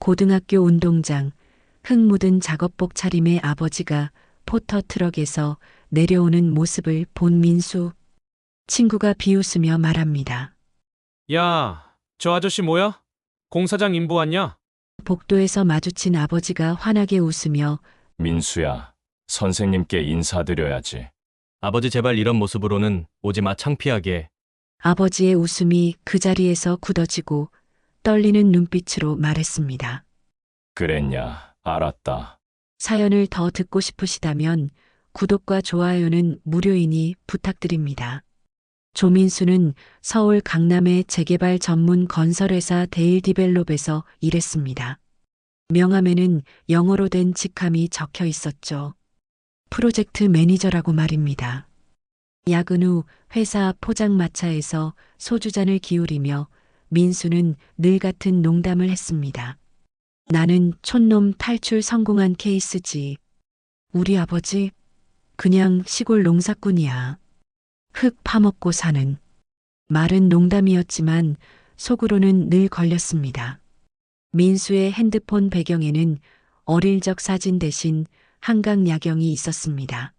고등학교 운동장, 흙 묻은 작업복 차림의 아버지가 포터 트럭에서 내려오는 모습을 본 민수. 친구가 비웃으며 말합니다. 야, 저 아저씨 뭐야? 공사장 인부 왔냐? 복도에서 마주친 아버지가 환하게 웃으며 민수야, 선생님께 인사드려야지. 아버지 제발 이런 모습으로는 오지 마 창피하게. 아버지의 웃음이 그 자리에서 굳어지고 떨리는 눈빛으로 말했습니다. 그랬냐, 알았다. 사연을 더 듣고 싶으시다면 구독과 좋아요는 무료이니 부탁드립니다. 조민수는 서울 강남의 재개발 전문 건설회사 데일디벨롭에서 일했습니다. 명함에는 영어로 된 직함이 적혀 있었죠. 프로젝트 매니저라고 말입니다. 야근 후 회사 포장마차에서 소주잔을 기울이며 민수는 늘 같은 농담을 했습니다. 나는 촌놈 탈출 성공한 케이스지. 우리 아버지 그냥 시골 농사꾼이야. 흙 파먹고 사는. 말은 농담이었지만 속으로는 늘 걸렸습니다. 민수의 핸드폰 배경에는 어릴 적 사진 대신 한강 야경이 있었습니다.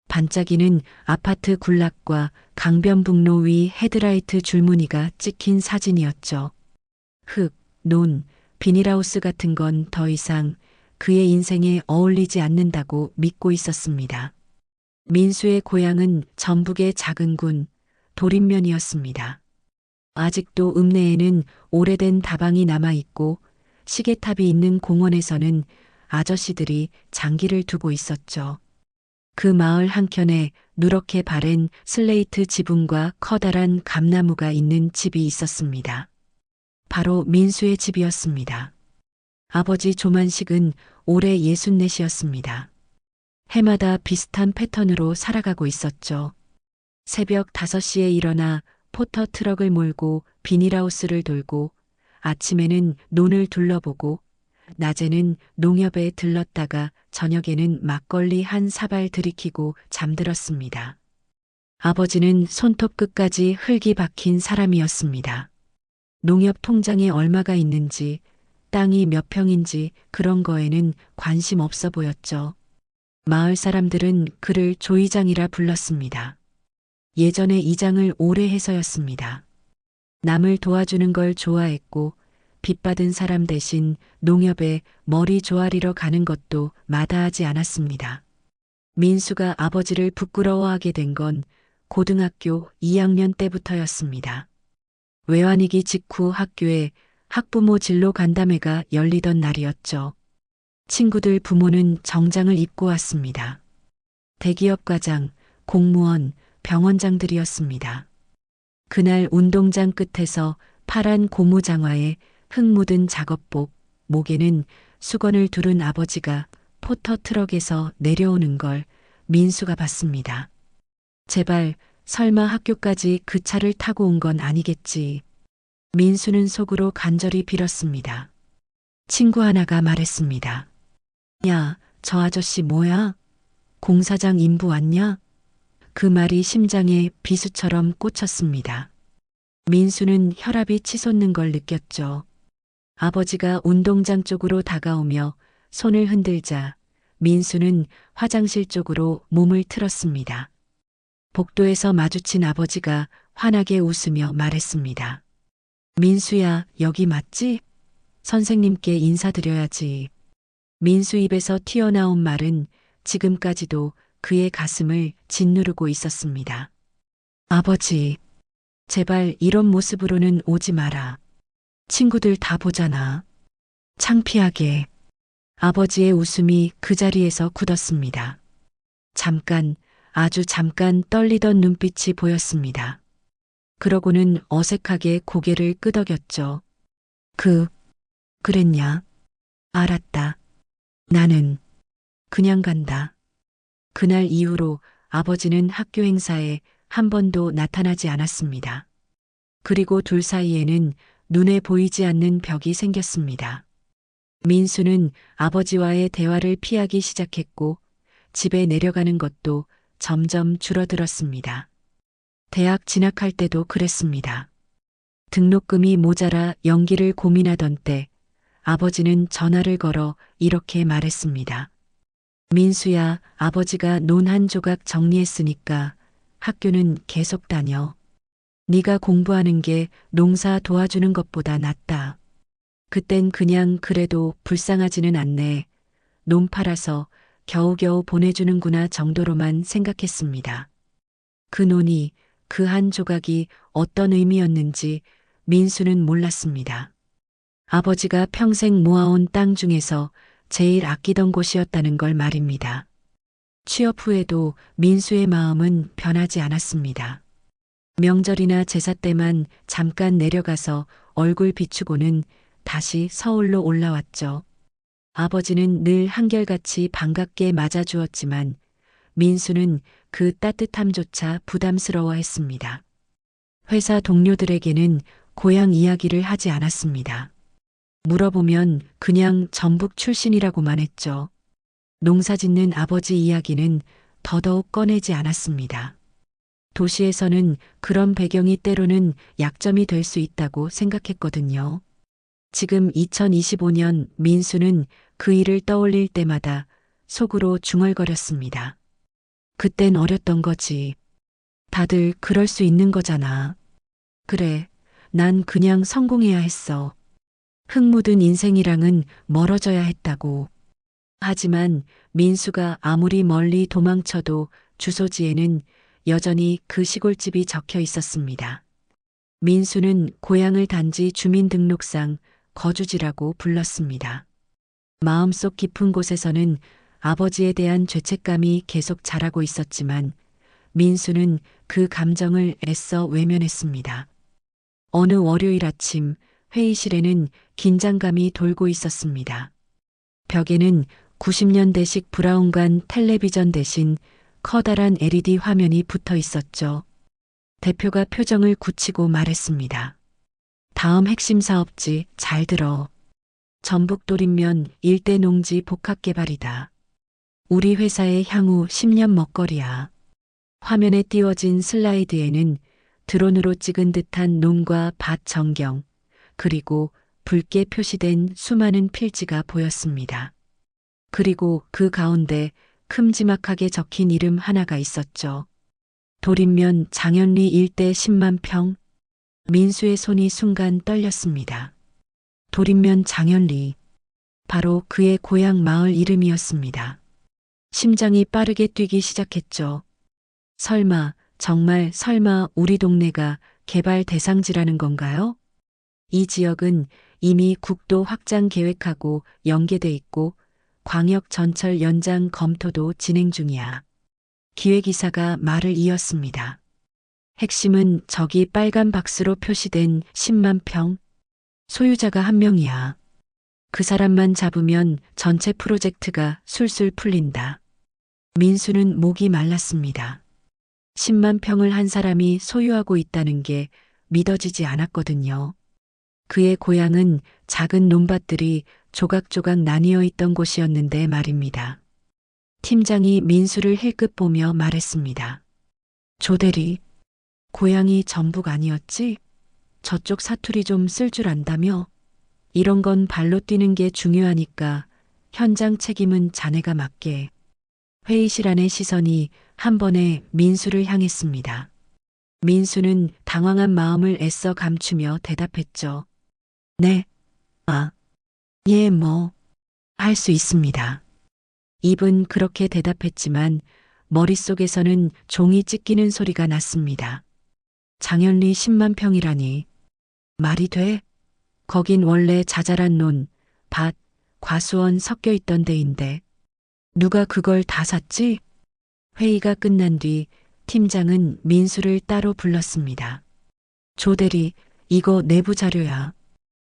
반짝이는 아파트 군락과 강변북로 위 헤드라이트 줄무늬가 찍힌 사진이었죠. 흙, 논, 비닐하우스 같은 건 더 이상 그의 인생에 어울리지 않는다고 믿고 있었습니다. 민수의 고향은 전북의 작은 군 도림면이었습니다. 아직도 읍내에는 오래된 다방이 남아있고 시계탑이 있는 공원에서는 아저씨들이 장기를 두고 있었죠. 그 마을 한켠에 누렇게 바랜 슬레이트 지붕과 커다란 감나무가 있는 집이 있었습니다. 바로 민수의 집이었습니다. 아버지 조만식은 올해 64이었습니다. 해마다 비슷한 패턴으로 살아가고 있었죠. 새벽 5시에 일어나 포터 트럭을 몰고 비닐하우스를 돌고 아침에는 논을 둘러보고 낮에는 농협에 들렀다가 저녁에는 막걸리 한 사발 들이키고 잠들었습니다. 아버지는 손톱 끝까지 흙이 박힌 사람이었습니다. 농협 통장에 얼마가 있는지, 땅이 몇 평인지 그런 거에는 관심 없어 보였죠. 마을 사람들은 그를 조 이장이라 불렀습니다. 예전에 이장을 오래 해서였습니다. 남을 도와주는 걸 좋아했고 빚받은 사람 대신 농협에 머리 조아리러 가는 것도 마다하지 않았습니다. 민수가 아버지를 부끄러워하게 된 건 고등학교 2학년 때부터였습니다. 외환위기 직후 학교에 학부모 진로 간담회가 열리던 날이었죠. 친구들 부모는 정장을 입고 왔습니다. 대기업 과장, 공무원, 병원장들이었습니다. 그날 운동장 끝에서 파란 고무장화에 흙 묻은 작업복, 목에는 수건을 두른 아버지가 포터 트럭에서 내려오는 걸 민수가 봤습니다. 제발 설마 학교까지 그 차를 타고 온 건 아니겠지. 민수는 속으로 간절히 빌었습니다. 친구 하나가 말했습니다. 야, 저 아저씨 뭐야? 공사장 인부 왔냐? 그 말이 심장에 비수처럼 꽂혔습니다. 민수는 혈압이 치솟는 걸 느꼈죠. 아버지가 운동장 쪽으로 다가오며 손을 흔들자 민수는 화장실 쪽으로 몸을 틀었습니다. 복도에서 마주친 아버지가 환하게 웃으며 말했습니다. 민수야, 여기 맞지? 선생님께 인사드려야지. 민수 입에서 튀어나온 말은 지금까지도 그의 가슴을 짓누르고 있었습니다. 아버지, 제발 이런 모습으로는 오지 마라. 친구들 다 보잖아. 창피하게. 아버지의 웃음이 그 자리에서 굳었습니다. 잠깐, 아주 잠깐 떨리던 눈빛이 보였습니다. 그러고는 어색하게 고개를 끄덕였죠. 그랬냐? 알았다. 나는 그냥 간다. 그날 이후로 아버지는 학교 행사에 한 번도 나타나지 않았습니다. 그리고 둘 사이에는 눈에 보이지 않는 벽이 생겼습니다. 민수는 아버지와의 대화를 피하기 시작했고 집에 내려가는 것도 점점 줄어들었습니다. 대학 진학할 때도 그랬습니다. 등록금이 모자라 연기를 고민하던 때 아버지는 전화를 걸어 이렇게 말했습니다. 민수야, 아버지가 논 한 조각 정리했으니까 학교는 계속 다녀. 네가 공부하는 게 농사 도와주는 것보다 낫다. 그땐 그냥 그래도 불쌍하지는 않네. 논 팔아서 겨우겨우 보내주는구나 정도로만 생각했습니다. 그 논이, 그 한 조각이 어떤 의미였는지 민수는 몰랐습니다. 아버지가 평생 모아온 땅 중에서 제일 아끼던 곳이었다는 걸 말입니다. 취업 후에도 민수의 마음은 변하지 않았습니다. 명절이나 제사 때만 잠깐 내려가서 얼굴 비추고는 다시 서울로 올라왔죠. 아버지는 늘 한결같이 반갑게 맞아주었지만 민수는 그 따뜻함조차 부담스러워했습니다. 회사 동료들에게는 고향 이야기를 하지 않았습니다. 물어보면 그냥 전북 출신이라고만 했죠. 농사 짓는 아버지 이야기는 더더욱 꺼내지 않았습니다. 도시에서는 그런 배경이 때로는 약점이 될 수 있다고 생각했거든요. 지금 2025년 민수는 그 일을 떠올릴 때마다 속으로 중얼거렸습니다. 그땐 어렸던 거지. 다들 그럴 수 있는 거잖아. 그래, 난 그냥 성공해야 했어. 흙 묻은 인생이랑은 멀어져야 했다고. 하지만 민수가 아무리 멀리 도망쳐도 주소지에는 여전히 그 시골집이 적혀 있었습니다. 민수는 고향을 단지 주민등록상 거주지라고 불렀습니다. 마음속 깊은 곳에서는 아버지에 대한 죄책감이 계속 자라고 있었지만 민수는 그 감정을 애써 외면했습니다. 어느 월요일 아침 회의실에는 긴장감이 돌고 있었습니다. 벽에는 90년대식 브라운관 텔레비전 대신 커다란 LED 화면이 붙어 있었죠. 대표가 표정을 굳히고 말했습니다. 다음 핵심 사업지 잘 들어. 전북도립면 일대 농지 복합 개발이다. 우리 회사의 향후 10년 먹거리야. 화면에 띄워진 슬라이드에는 드론으로 찍은 듯한 논과 밭 전경, 그리고 붉게 표시된 수많은 필지가 보였습니다. 그리고 그 가운데 큼지막하게 적힌 이름 하나가 있었죠. 도립면 장현리 일대 10만 평. 민수의 손이 순간 떨렸습니다. 도립면 장현리. 바로 그의 고향 마을 이름이었습니다. 심장이 빠르게 뛰기 시작했죠. 설마, 정말 설마 우리 동네가 개발 대상지라는 건가요? 이 지역은 이미 국도 확장 계획하고 연계돼 있고 광역 전철 연장 검토도 진행 중이야. 기획이사가 말을 이었습니다. 핵심은 저기 빨간 박스로 표시된 10만 평. 소유자가 한 명이야. 그 사람만 잡으면 전체 프로젝트가 술술 풀린다. 민수는 목이 말랐습니다. 10만 평을 한 사람이 소유하고 있다는 게 믿어지지 않았거든요. 그의 고향은 작은 논밭들이 조각조각 나뉘어 있던 곳이었는데 말입니다. 팀장이 민수를 힐끗 보며 말했습니다. 조대리, 고향이 전북 아니었지? 저쪽 사투리 좀 쓸 줄 안다며? 이런 건 발로 뛰는 게 중요하니까 현장 책임은 자네가 맡게. 회의실 안의 시선이 한 번에 민수를 향했습니다. 민수는 당황한 마음을 애써 감추며 대답했죠. 네, 예, 할 수 있습니다. 입은 그렇게 대답했지만 머릿속에서는 종이 찢기는 소리가 났습니다. 장현리 10만 평이라니. 말이 돼? 거긴 원래 자잘한 논, 밭, 과수원 섞여 있던 데인데. 누가 그걸 다 샀지? 회의가 끝난 뒤 팀장은 민수를 따로 불렀습니다. 조대리, 이거 내부 자료야.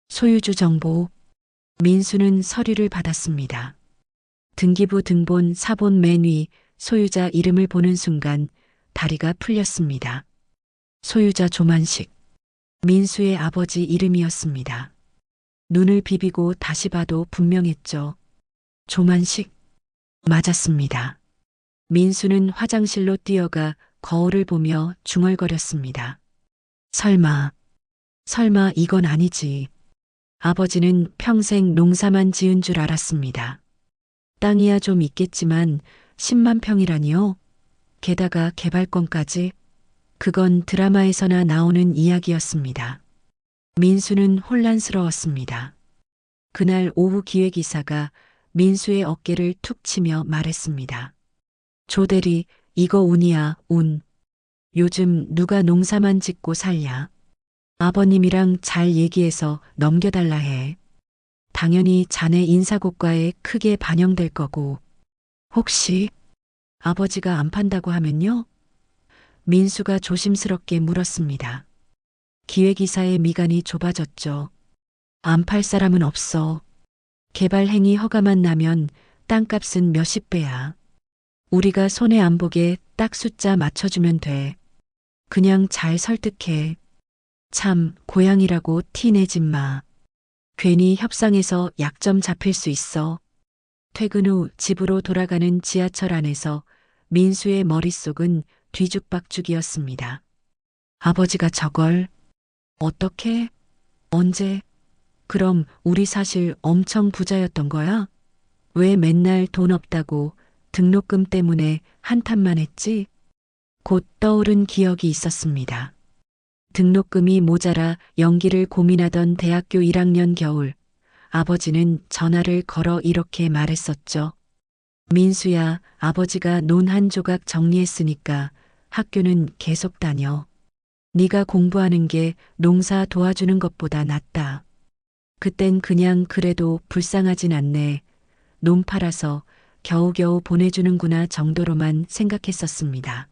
소유주 정보. 민수는 서류를 받았습니다. 등기부 등본 사본 맨 위 소유자 이름을 보는 순간 다리가 풀렸습니다. 소유자 조만식. 민수의 아버지 이름이었습니다. 눈을 비비고 다시 봐도 분명했죠. 조만식. 맞았습니다. 민수는 화장실로 뛰어가 거울을 보며 중얼거렸습니다. 설마 이건 아니지. 아버지는 평생 농사만 지은 줄 알았습니다. 땅이야 좀 있겠지만 10만 평이라니요? 게다가 개발권까지? 그건 드라마에서나 나오는 이야기였습니다. 민수는 혼란스러웠습니다. 그날 오후 기획이사가 민수의 어깨를 툭 치며 말했습니다. 조 대리, 이거 운이야, 운. 요즘 누가 농사만 짓고 살냐? 아버님이랑 잘 얘기해서 넘겨달라 해. 당연히 자네 인사고과에 크게 반영될 거고. 혹시 아버지가 안 판다고 하면요? 민수가 조심스럽게 물었습니다. 기획이사의 미간이 좁아졌죠. 안 팔 사람은 없어. 개발 행위 허가만 나면 땅값은 몇십 배야. 우리가 손해 안 보게 딱 숫자 맞춰주면 돼. 그냥 잘 설득해. 참, 고양이라고 티 내지 마. 괜히 협상에서 약점 잡힐 수 있어. 퇴근 후 집으로 돌아가는 지하철 안에서 민수의 머릿속은 뒤죽박죽이었습니다. 아버지가 저걸 어떻게? 언제? 그럼 우리 사실 엄청 부자였던 거야? 왜 맨날 돈 없다고 등록금 때문에 한탄만 했지? 곧 떠오른 기억이 있었습니다. 등록금이 모자라 연기를 고민하던 대학교 1학년 겨울, 아버지는 전화를 걸어 이렇게 말했었죠. 민수야, 아버지가 논 한 조각 정리했으니까 학교는 계속 다녀. 네가 공부하는 게 농사 도와주는 것보다 낫다. 그땐 그냥 그래도 불쌍하진 않네. 논 팔아서 겨우겨우 보내주는구나 정도로만 생각했었습니다.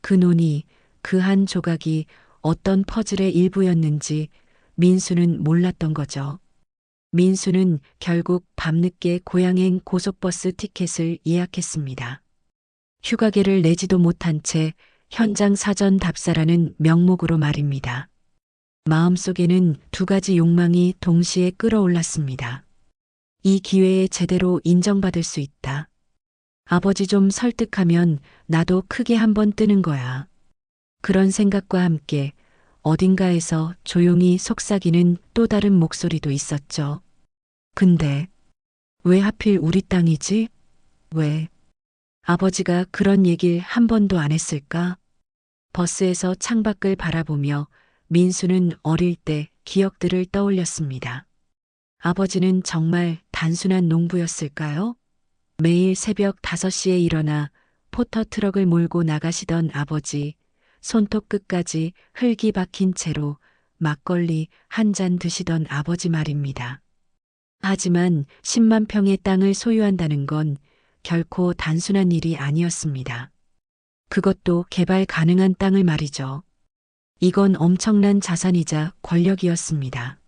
그 논이, 그 한 조각이 어떤 퍼즐의 일부였는지 민수는 몰랐던 거죠. 민수는 결국 밤늦게 고향행 고속버스 티켓을 예약했습니다. 휴가계를 내지도 못한 채 현장 사전 답사라는 명목으로 말입니다. 마음속에는 두 가지 욕망이 동시에 끌어올랐습니다. 이 기회에 제대로 인정받을 수 있다. 아버지 좀 설득하면 나도 크게 한번 뜨는 거야. 그런 생각과 함께 어딘가에서 조용히 속삭이는 또 다른 목소리도 있었죠. 근데 왜 하필 우리 땅이지? 왜? 아버지가 그런 얘기를 한 번도 안 했을까? 버스에서 창밖을 바라보며 민수는 어릴 때 기억들을 떠올렸습니다. 아버지는 정말 단순한 농부였을까요? 매일 새벽 5시에 일어나 포터 트럭을 몰고 나가시던 아버지, 손톱 끝까지 흙이 박힌 채로 막걸리 한 잔 드시던 아버지 말입니다. 하지만 10만 평의 땅을 소유한다는 건 결코 단순한 일이 아니었습니다. 그것도 개발 가능한 땅을 말이죠. 이건 엄청난 자산이자 권력이었습니다.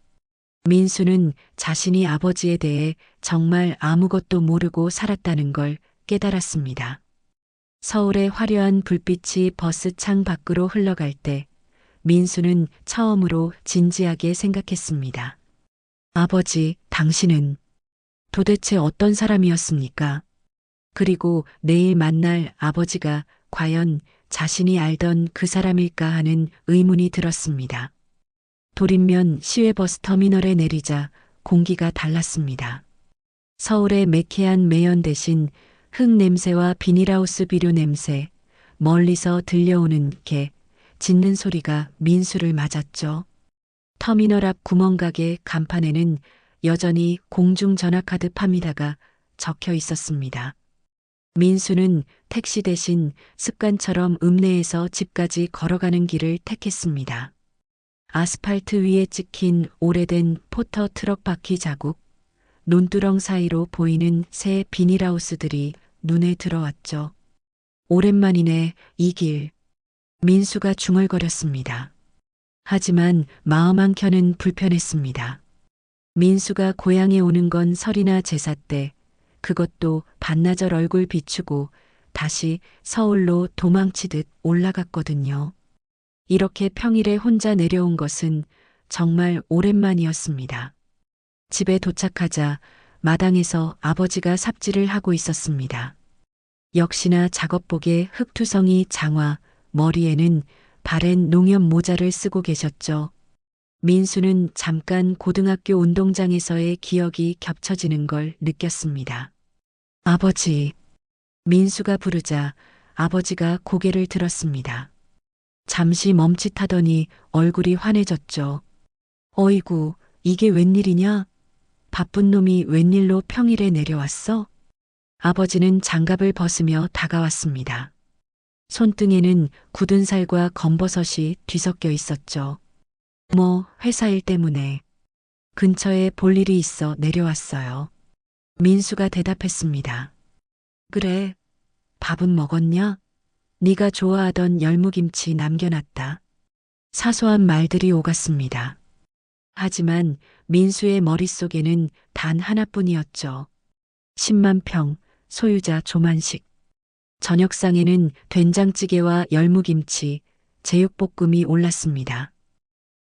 민수는 자신이 아버지에 대해 정말 아무것도 모르고 살았다는 걸 깨달았습니다. 서울의 화려한 불빛이 버스 창 밖으로 흘러갈 때 민수는 처음으로 진지하게 생각했습니다. 아버지, 당신은 도대체 어떤 사람이었습니까? 그리고 내일 만날 아버지가 과연 자신이 알던 그 사람일까 하는 의문이 들었습니다. 도림면 시외버스 터미널에 내리자 공기가 달랐습니다. 서울의 매캐한 매연 대신 흙 냄새와 비닐하우스 비료 냄새, 멀리서 들려오는 개 짖는 소리가 민수를 맞았죠. 터미널 앞 구멍가게 간판에는 여전히 공중전화카드 팝니다가 적혀 있었습니다. 민수는 택시 대신 습관처럼 읍내에서 집까지 걸어가는 길을 택했습니다. 아스팔트 위에 찍힌 오래된 포터 트럭 바퀴 자국, 논두렁 사이로 보이는 새 비닐하우스들이 눈에 들어왔죠. 오랜만이네, 이 길. 민수가 중얼거렸습니다. 하지만 마음 한켠은 불편했습니다. 민수가 고향에 오는 건 설이나 제사 때, 그것도 반나절 얼굴 비추고 다시 서울로 도망치듯 올라갔거든요. 이렇게 평일에 혼자 내려온 것은 정말 오랜만이었습니다. 집에 도착하자 마당에서 아버지가 삽질을 하고 있었습니다. 역시나 작업복에 흙투성이 장화, 머리에는 바랜 농협 모자를 쓰고 계셨죠. 민수는 잠깐 고등학교 운동장에서의 기억이 겹쳐지는 걸 느꼈습니다. 아버지. 민수가 부르자 아버지가 고개를 들었습니다. 잠시 멈칫하더니 얼굴이 환해졌죠. 어이구, 이게 웬일이냐? 바쁜 놈이 웬일로 평일에 내려왔어? 아버지는 장갑을 벗으며 다가왔습니다. 손등에는 굳은 살과 검버섯이 뒤섞여 있었죠. 회사 일 때문에. 근처에 볼 일이 있어 내려왔어요. 민수가 대답했습니다. 그래, 밥은 먹었냐? 네가 좋아하던 열무김치 남겨놨다. 사소한 말들이 오갔습니다. 하지만 민수의 머릿속에는 단 하나뿐이었죠. 10만 평, 소유자 조만식. 저녁상에는 된장찌개와 열무김치, 제육볶음이 올랐습니다.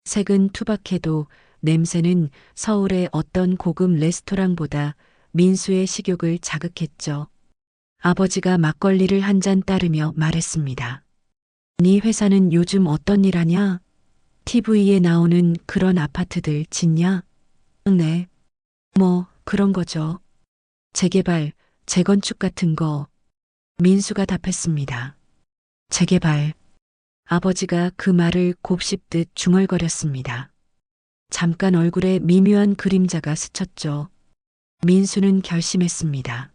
색은 투박해도 냄새는 서울의 어떤 고급 레스토랑보다 민수의 식욕을 자극했죠. 아버지가 막걸리를 한 잔 따르며 말했습니다. 네 회사는 요즘 어떤 일 하냐? TV에 나오는 그런 아파트들 짓냐? 네. 그런 거죠. 재개발, 재건축 같은 거. 민수가 답했습니다. 재개발. 아버지가 그 말을 곱씹듯 중얼거렸습니다. 잠깐 얼굴에 미묘한 그림자가 스쳤죠. 민수는 결심했습니다.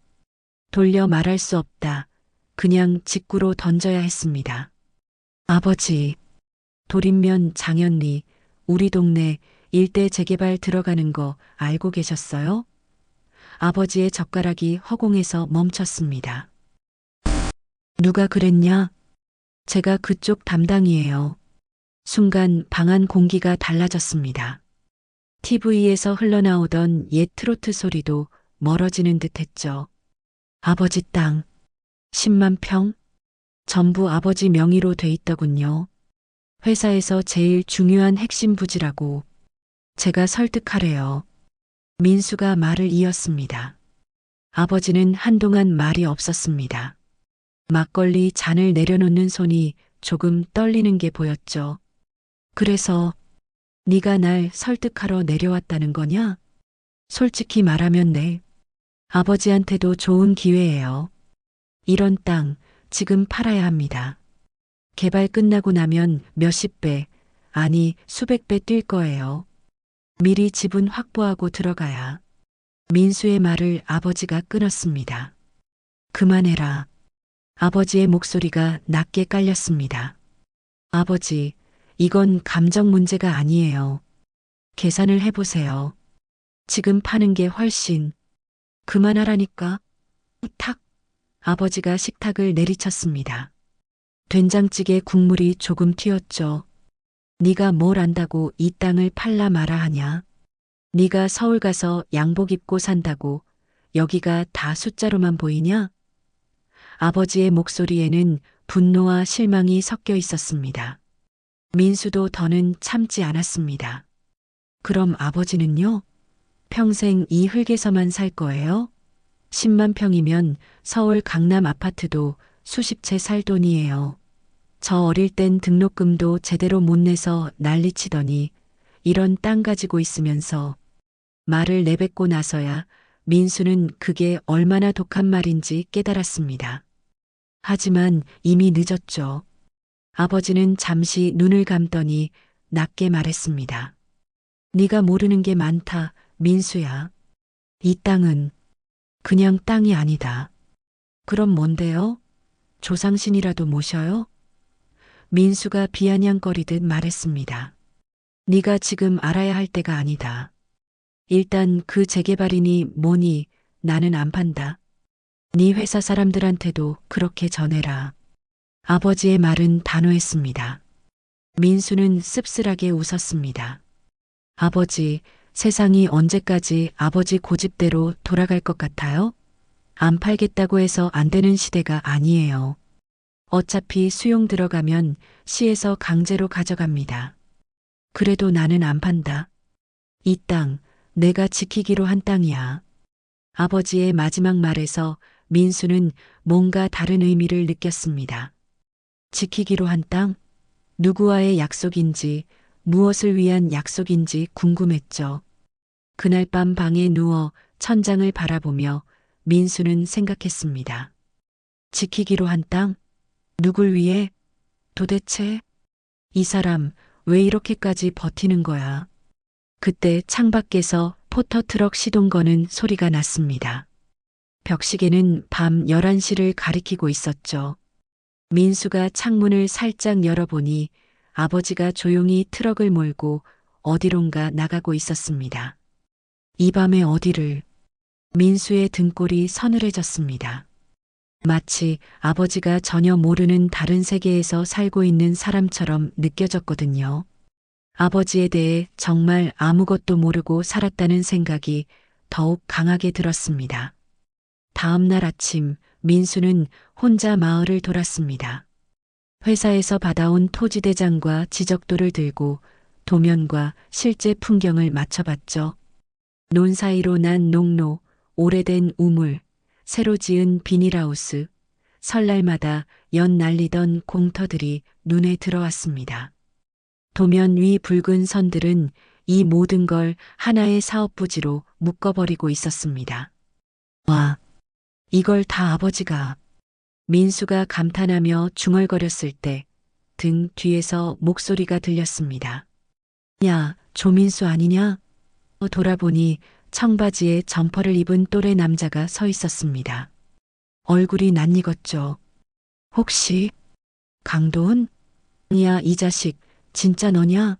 돌려 말할 수 없다. 그냥 직구로 던져야 했습니다. 아버지, 돌인면 장현리, 우리 동네 일대 재개발 들어가는 거 알고 계셨어요? 아버지의 젓가락이 허공에서 멈췄습니다. 누가 그랬냐? 제가 그쪽 담당이에요. 순간 방 안 공기가 달라졌습니다. TV에서 흘러나오던 옛 트로트 소리도 멀어지는 듯했죠. 아버지 땅, 10만 평? 전부 아버지 명의로 돼 있더군요. 회사에서 제일 중요한 핵심 부지라고. 제가 설득하래요. 민수가 말을 이었습니다. 아버지는 한동안 말이 없었습니다. 막걸리 잔을 내려놓는 손이 조금 떨리는 게 보였죠. 그래서 네가 날 설득하러 내려왔다는 거냐? 솔직히 말하면 네. 아버지한테도 좋은 기회예요. 이런 땅 지금 팔아야 합니다. 개발 끝나고 나면 몇십 배, 아니 수백 배 뛸 거예요. 미리 지분 확보하고 들어가야. 민수의 말을 아버지가 끊었습니다. 그만해라. 아버지의 목소리가 낮게 깔렸습니다. 아버지, 이건 감정 문제가 아니에요. 계산을 해보세요. 지금 파는 게 훨씬. 그만하라니까. 탁. 아버지가 식탁을 내리쳤습니다. 된장찌개 국물이 조금 튀었죠. 네가 뭘 안다고 이 땅을 팔라 마라 하냐. 네가 서울 가서 양복 입고 산다고 여기가 다 숫자로만 보이냐? 아버지의 목소리에는 분노와 실망이 섞여 있었습니다. 민수도 더는 참지 않았습니다. 그럼 아버지는요? 평생 이 흙에서만 살 거예요? 10만 평이면 서울 강남 아파트도 수십 채 살 돈이에요. 저 어릴 땐 등록금도 제대로 못 내서 난리치더니 이런 땅 가지고 있으면서. 말을 내뱉고 나서야 민수는 그게 얼마나 독한 말인지 깨달았습니다. 하지만 이미 늦었죠. 아버지는 잠시 눈을 감더니 낮게 말했습니다. 네가 모르는 게 많다, 민수야. 이 땅은 그냥 땅이 아니다. 그럼 뭔데요? 조상신이라도 모셔요? 민수가 비아냥거리듯 말했습니다. 네가 지금 알아야 할 때가 아니다. 일단 그 재개발이니 뭐니 나는 안 판다. 네 회사 사람들한테도 그렇게 전해라. 아버지의 말은 단호했습니다. 민수는 씁쓸하게 웃었습니다. 아버지, 세상이 언제까지 아버지 고집대로 돌아갈 것 같아요? 안 팔겠다고 해서 안 되는 시대가 아니에요. 어차피 수용 들어가면 시에서 강제로 가져갑니다. 그래도 나는 안 판다. 이 땅, 내가 지키기로 한 땅이야. 아버지의 마지막 말에서 민수는 뭔가 다른 의미를 느꼈습니다. 지키기로 한 땅? 누구와의 약속인지, 무엇을 위한 약속인지 궁금했죠. 그날 밤 방에 누워 천장을 바라보며 민수는 생각했습니다. 지키기로 한 땅? 누굴 위해? 도대체 이 사람 왜 이렇게까지 버티는 거야? 그때 창밖에서 포터트럭 시동 거는 소리가 났습니다. 벽시계는 밤 11시를 가리키고 있었죠. 민수가 창문을 살짝 열어보니 아버지가 조용히 트럭을 몰고 어디론가 나가고 있었습니다. 이 밤에 어디를? 민수의 등골이 서늘해졌습니다. 마치 아버지가 전혀 모르는 다른 세계에서 살고 있는 사람처럼 느껴졌거든요. 아버지에 대해 정말 아무것도 모르고 살았다는 생각이 더욱 강하게 들었습니다. 다음 날 아침 민수는 혼자 마을을 돌았습니다. 회사에서 받아온 토지대장과 지적도를 들고 도면과 실제 풍경을 맞춰봤죠. 논 사이로 난 농로, 오래된 우물, 새로 지은 비닐하우스, 설날마다 연 날리던 공터들이 눈에 들어왔습니다. 도면 위 붉은 선들은 이 모든 걸 하나의 사업 부지로 묶어버리고 있었습니다. 와, 이걸 다 아버지가. 민수가 감탄하며 중얼거렸을 때 등 뒤에서 목소리가 들렸습니다. 야, 조민수 아니냐? 돌아보니 청바지에 점퍼를 입은 또래 남자가 서 있었습니다. 얼굴이 낯익었죠. 혹시 강도훈? 야, 이 자식 진짜 너냐?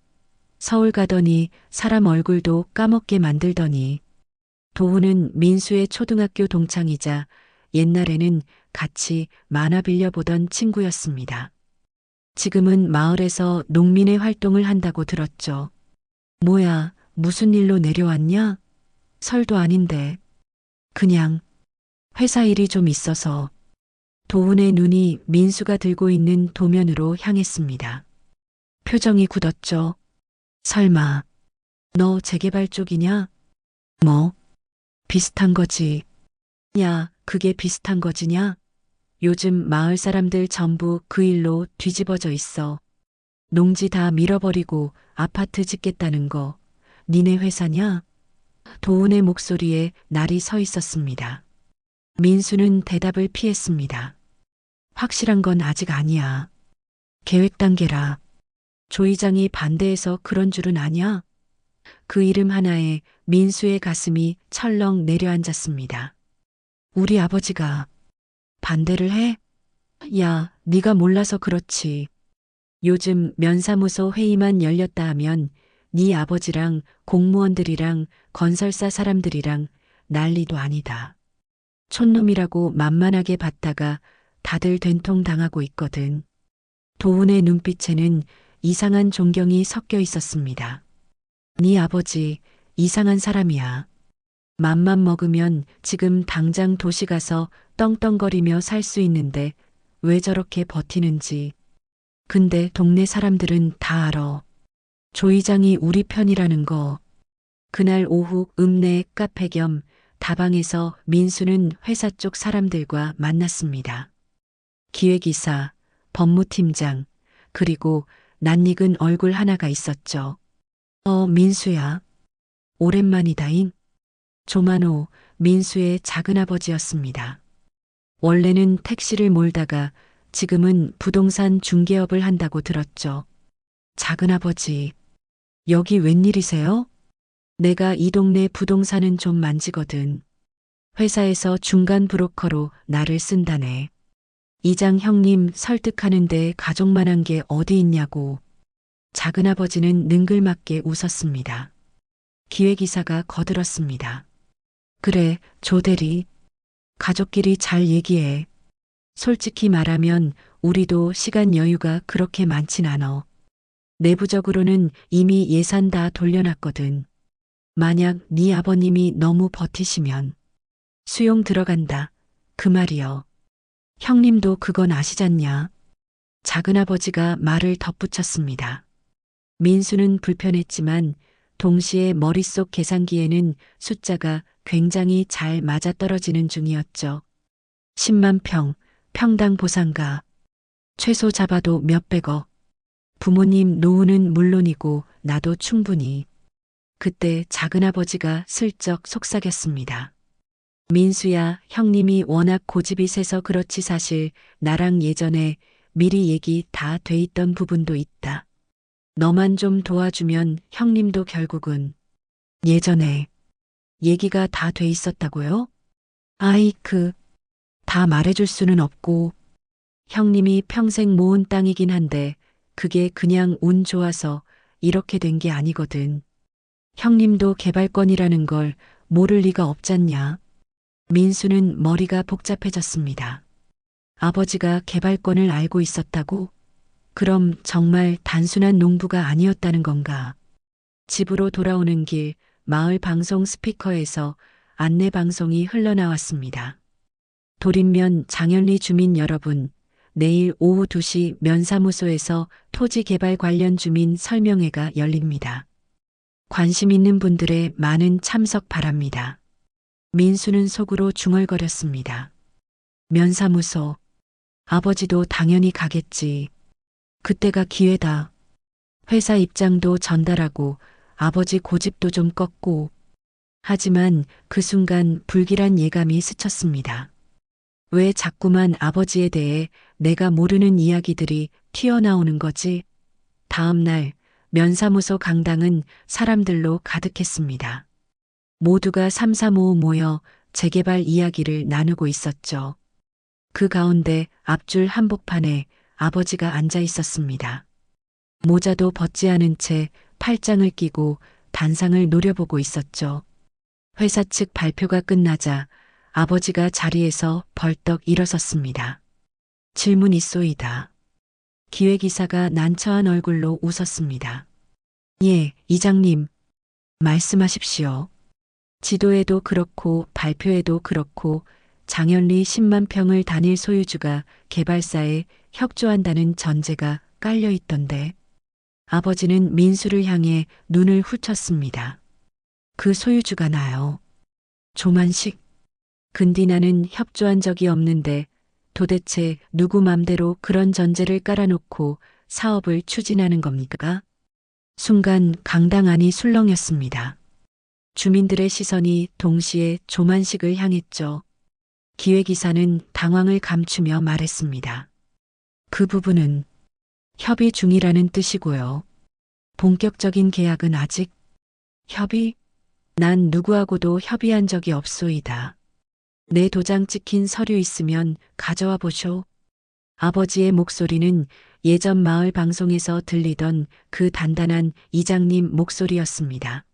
서울 가더니 사람 얼굴도 까먹게 만들더니. 도훈은 민수의 초등학교 동창이자 옛날에는 같이 만화 빌려보던 친구였습니다. 지금은 마을에서 농민의 활동을 한다고 들었죠. 뭐야, 무슨 일로 내려왔냐? 설도 아닌데. 그냥 회사 일이 좀 있어서. 도훈의 눈이 민수가 들고 있는 도면으로 향했습니다. 표정이 굳었죠. 설마 너 재개발 쪽이냐? 뭐? 비슷한 거지. 야, 그게 비슷한 거지냐? 요즘 마을 사람들 전부 그 일로 뒤집어져 있어. 농지 다 밀어버리고 아파트 짓겠다는 거. 니네 회사냐? 도훈의 목소리에 날이 서 있었습니다. 민수는 대답을 피했습니다. 확실한 건 아직 아니야. 계획 단계라. 조 이장이 반대해서 그런 줄은 아냐? 그 이름 하나에 민수의 가슴이 철렁 내려앉았습니다. 우리 아버지가 반대를 해? 야, 네가 몰라서 그렇지. 요즘 면사무소 회의만 열렸다 하면 네 아버지랑 공무원들이랑 건설사 사람들이랑 난리도 아니다. 촌놈이라고 만만하게 봤다가 다들 된통 당하고 있거든. 도훈의 눈빛에는 이상한 존경이 섞여 있었습니다. 네 아버지 이상한 사람이야. 맘만 먹으면 지금 당장 도시 가서 떵떵거리며 살 수 있는데 왜 저렇게 버티는지. 근데 동네 사람들은 다 알아. 조 이장이 우리 편이라는 거. 그날 오후 읍내 카페 겸 다방에서 민수는 회사 쪽 사람들과 만났습니다. 기획이사, 법무팀장, 그리고 낯익은 얼굴 하나가 있었죠. 민수야. 오랜만이다잉. 조만호, 민수의 작은아버지였습니다. 원래는 택시를 몰다가 지금은 부동산 중개업을 한다고 들었죠. 작은아버지, 여기 웬일이세요? 내가 이 동네 부동산은 좀 만지거든. 회사에서 중간 브로커로 나를 쓴다네. 이장 형님 설득하는데 가족만한 게 어디 있냐고. 작은아버지는 능글맞게 웃었습니다. 기획이사가 거들었습니다. 그래, 조 대리. 가족끼리 잘 얘기해. 솔직히 말하면 우리도 시간 여유가 그렇게 많진 않아. 내부적으로는 이미 예산 다 돌려놨거든. 만약 네 아버님이 너무 버티시면 수용 들어간다. 그 말이여. 형님도 그건 아시잖냐. 작은아버지가 말을 덧붙였습니다. 민수는 불편했지만 동시에 머릿속 계산기에는 숫자가 굉장히 잘 맞아떨어지는 중이었죠. 10만 평, 평당 보상가. 최소 잡아도 몇백억. 부모님 노후는 물론이고 나도 충분히. 그때 작은아버지가 슬쩍 속삭였습니다. 민수야, 형님이 워낙 고집이 세서 그렇지 사실 나랑 예전에 미리 얘기 다 돼 있던 부분도 있다. 너만 좀 도와주면 형님도 결국은 예전에 얘기가 다 돼 있었다고요? 아이, 다 말해줄 수는 없고 형님이 평생 모은 땅이긴 한데 그게 그냥 운 좋아서 이렇게 된 게 아니거든. 형님도 개발권이라는 걸 모를 리가 없잖냐. 민수는 머리가 복잡해졌습니다. 아버지가 개발권을 알고 있었다고? 그럼 정말 단순한 농부가 아니었다는 건가? 집으로 돌아오는 길 마을 방송 스피커에서 안내 방송이 흘러나왔습니다. 도림면 장현리 주민 여러분, 내일 오후 2시 면사무소에서 토지 개발 관련 주민 설명회가 열립니다. 관심 있는 분들의 많은 참석 바랍니다. 민수는 속으로 중얼거렸습니다. 면사무소. 아버지도 당연히 가겠지. 그때가 기회다. 회사 입장도 전달하고 아버지 고집도 좀 꺾고. 하지만 그 순간 불길한 예감이 스쳤습니다. 왜 자꾸만 아버지에 대해 내가 모르는 이야기들이 튀어나오는 거지? 다음 날 면사무소 강당은 사람들로 가득했습니다. 모두가 삼삼오오 모여 재개발 이야기를 나누고 있었죠. 그 가운데 앞줄 한복판에 아버지가 앉아 있었습니다. 모자도 벗지 않은 채 팔짱을 끼고 단상을 노려보고 있었죠. 회사 측 발표가 끝나자 아버지가 자리에서 벌떡 일어섰습니다. 질문 있소이다. 기획이사가 난처한 얼굴로 웃었습니다. 예, 이장님. 말씀하십시오. 지도에도 그렇고 발표에도 그렇고 장현리 10만 평을 단일 소유주가 개발사에 협조한다는 전제가 깔려 있던데. 아버지는 민수를 향해 눈을 훑었습니다. 그 소유주가 나요. 조만식. 근디 나는 협조한 적이 없는데 도대체 누구 맘대로 그런 전제를 깔아놓고 사업을 추진하는 겁니까? 순간 강당 안이 술렁였습니다. 주민들의 시선이 동시에 조만식을 향했죠. 기획이사는 당황을 감추며 말했습니다. 그 부분은 협의 중이라는 뜻이고요. 본격적인 계약은 아직. 협의? 난 누구하고도 협의한 적이 없소이다. 내 도장 찍힌 서류 있으면 가져와 보쇼. 아버지의 목소리는 예전 마을 방송에서 들리던 그 단단한 이장님 목소리였습니다.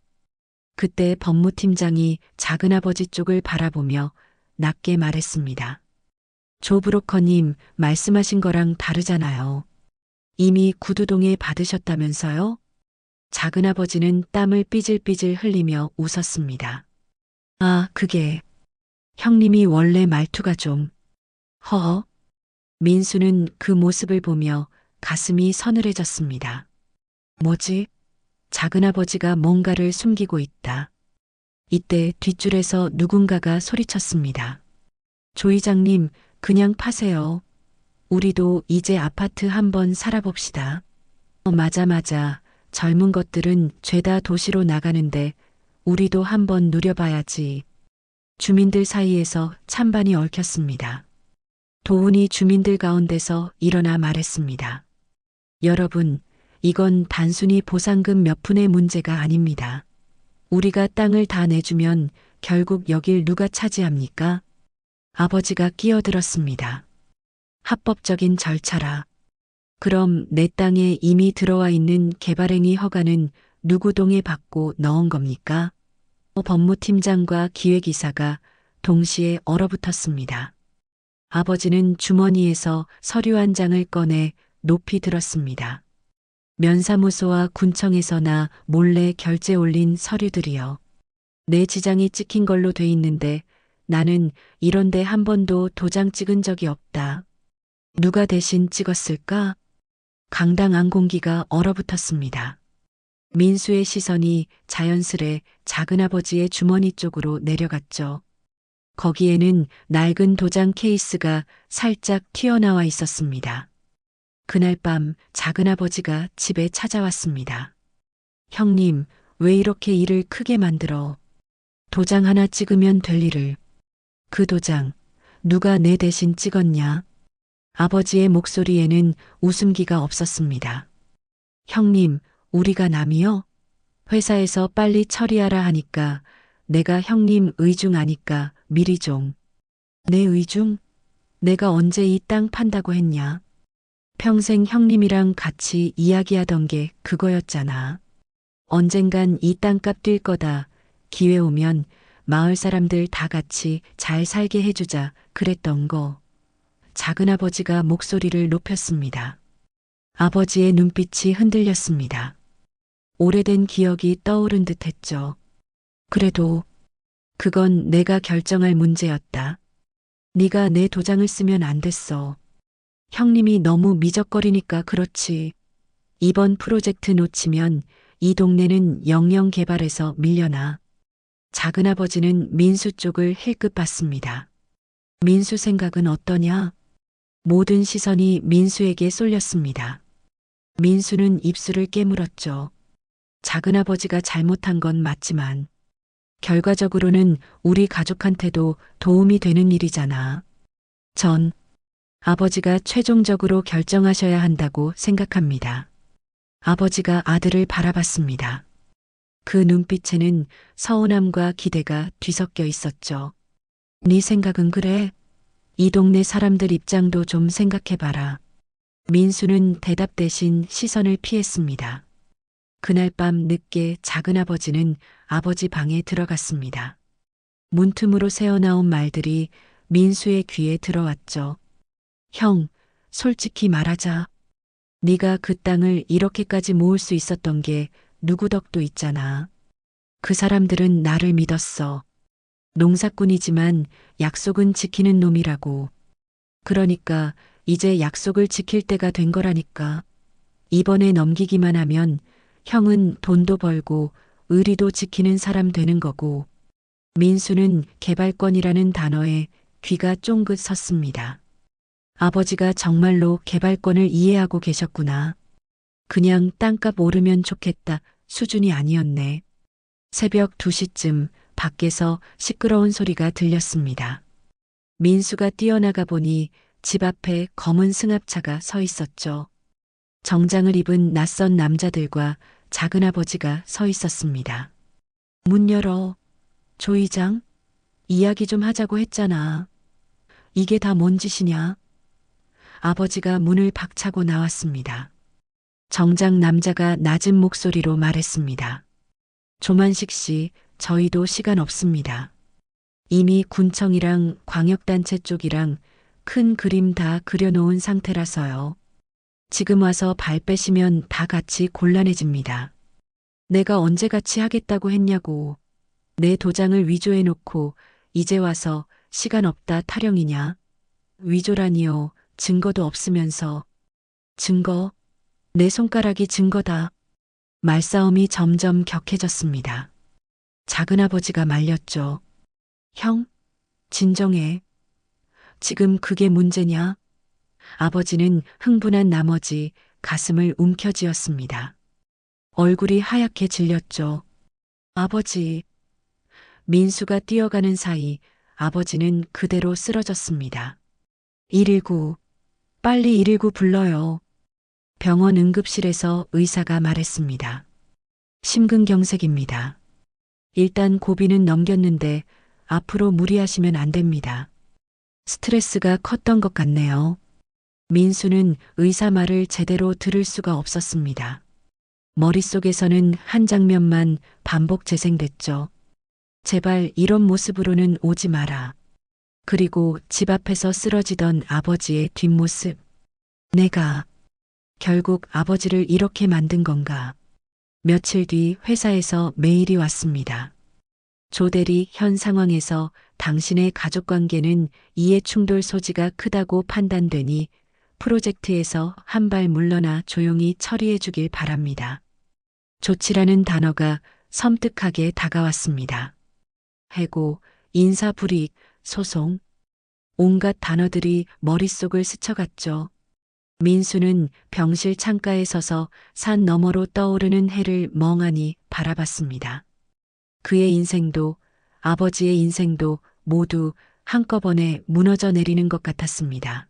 그때 법무팀장이 작은아버지 쪽을 바라보며 낮게 말했습니다. 조 브로커님 말씀하신 거랑 다르잖아요. 이미 구두동에 받으셨다면서요? 작은아버지는 땀을 삐질삐질 흘리며 웃었습니다. 아, 그게 형님이 원래 말투가 좀 허허. 민수는 그 모습을 보며 가슴이 서늘해졌습니다. 뭐지? 작은아버지가 뭔가를 숨기고 있다. 이때 뒷줄에서 누군가가 소리쳤습니다. 조 이장님, 그냥 파세요. 우리도 이제 아파트 한번 살아봅시다. 맞아. 젊은 것들은 죄다 도시로 나가는데 우리도 한번 누려봐야지. 주민들 사이에서 찬반이 얽혔습니다. 도훈이 주민들 가운데서 일어나 말했습니다. 여러분, 이건 단순히 보상금 몇 푼의 문제가 아닙니다. 우리가 땅을 다 내주면 결국 여길 누가 차지합니까? 아버지가 끼어들었습니다. 합법적인 절차라. 그럼 내 땅에 이미 들어와 있는 개발행위 허가는 누구 동에 받고 넣은 겁니까? 법무팀장과 기획이사가 동시에 얼어붙었습니다. 아버지는 주머니에서 서류 한 장을 꺼내 높이 들었습니다. 면사무소와 군청에서나 몰래 결제 올린 서류들이요. 내 지장이 찍힌 걸로 돼 있는데 나는 이런데 한 번도 도장 찍은 적이 없다. 누가 대신 찍었을까? 강당 안 공기가 얼어붙었습니다. 민수의 시선이 자연스레 작은아버지의 주머니 쪽으로 내려갔죠. 거기에는 낡은 도장 케이스가 살짝 튀어나와 있었습니다. 그날 밤 작은아버지가 집에 찾아왔습니다. 형님, 왜 이렇게 일을 크게 만들어? 도장 하나 찍으면 될 일을. 그 도장, 누가 내 대신 찍었냐? 아버지의 목소리에는 웃음기가 없었습니다. 형님, 우리가 남이요? 회사에서 빨리 처리하라 하니까 내가 형님 의중 아니까 미리 좀. 내 의중? 내가 언제 이 땅 판다고 했냐? 평생 형님이랑 같이 이야기하던 게 그거였잖아. 언젠간 이 땅값 뛸 거다. 기회 오면 마을 사람들 다 같이 잘 살게 해주자 그랬던 거. 작은아버지가 목소리를 높였습니다. 아버지의 눈빛이 흔들렸습니다. 오래된 기억이 떠오른 듯 했죠. 그래도 그건 내가 결정할 문제였다. 네가 내 도장을 쓰면 안 됐어. 형님이 너무 미적거리니까 그렇지. 이번 프로젝트 놓치면 이 동네는 영영 개발에서 밀려나. 작은아버지는 민수 쪽을 힐끗 봤습니다. 민수 생각은 어떠냐? 모든 시선이 민수에게 쏠렸습니다. 민수는 입술을 깨물었죠. 작은아버지가 잘못한 건 맞지만 결과적으로는 우리 가족한테도 도움이 되는 일이잖아. 전 아버지가 최종적으로 결정하셔야 한다고 생각합니다. 아버지가 아들을 바라봤습니다. 그 눈빛에는 서운함과 기대가 뒤섞여 있었죠. 네 생각은 그래? 이 동네 사람들 입장도 좀 생각해봐라. 민수는 대답 대신 시선을 피했습니다. 그날 밤 늦게 작은아버지는 아버지 방에 들어갔습니다. 문틈으로 새어나온 말들이 민수의 귀에 들어왔죠. 형, 솔직히 말하자. 네가 그 땅을 이렇게까지 모을 수 있었던 게 누구 덕도 있잖아. 그 사람들은 나를 믿었어. 농사꾼이지만 약속은 지키는 놈이라고. 그러니까 이제 약속을 지킬 때가 된 거라니까. 이번에 넘기기만 하면 형은 돈도 벌고 의리도 지키는 사람 되는 거고. 민수는 개발권이라는 단어에 귀가 쫑긋 섰습니다. 아버지가 정말로 개발권을 이해하고 계셨구나. 그냥 땅값 오르면 좋겠다 수준이 아니었네. 새벽 2시쯤 밖에서 시끄러운 소리가 들렸습니다. 민수가 뛰어나가 보니 집 앞에 검은 승합차가 서 있었죠. 정장을 입은 낯선 남자들과 작은아버지가 서 있었습니다. 문 열어. 조 이장? 이야기 좀 하자고 했잖아. 이게 다 뭔 짓이냐? 아버지가 문을 박차고 나왔습니다. 정장 남자가 낮은 목소리로 말했습니다. 조만식 씨, 저희도 시간 없습니다. 이미 군청이랑 광역단체 쪽이랑 큰 그림 다 그려놓은 상태라서요. 지금 와서 발 빼시면 다 같이 곤란해집니다. 내가 언제 같이 하겠다고 했냐고. 내 도장을 위조해놓고 이제 와서 시간 없다 타령이냐. 위조라니요. 증거도 없으면서. 증거? 내 손가락이 증거다. 말싸움이 점점 격해졌습니다. 작은아버지가 말렸죠. 형, 진정해. 지금 그게 문제냐? 아버지는 흥분한 나머지 가슴을 움켜쥐었습니다. 얼굴이 하얗게 질렸죠. 아버지. 민수가 뛰어가는 사이 아버지는 그대로 쓰러졌습니다. 119. 빨리 119 불러요. 병원 응급실에서 의사가 말했습니다. 심근경색입니다. 일단 고비는 넘겼는데 앞으로 무리하시면 안 됩니다. 스트레스가 컸던 것 같네요. 민수는 의사 말을 제대로 들을 수가 없었습니다. 머릿속에서는 한 장면만 반복 재생됐죠. 제발 이런 모습으로는 오지 마라. 그리고 집 앞에서 쓰러지던 아버지의 뒷모습. 내가 결국 아버지를 이렇게 만든 건가. 며칠 뒤 회사에서 메일이 왔습니다. 조대리 현 상황에서 당신의 가족관계는 이해 충돌 소지가 크다고 판단되니 프로젝트에서 한 발 물러나 조용히 처리해 주길 바랍니다. 조치라는 단어가 섬뜩하게 다가왔습니다. 해고, 인사불이익, 소송. 온갖 단어들이 머릿속을 스쳐갔죠. 민수는 병실 창가에 서서 산 너머로 떠오르는 해를 멍하니 바라봤습니다. 그의 인생도 아버지의 인생도 모두 한꺼번에 무너져 내리는 것 같았습니다.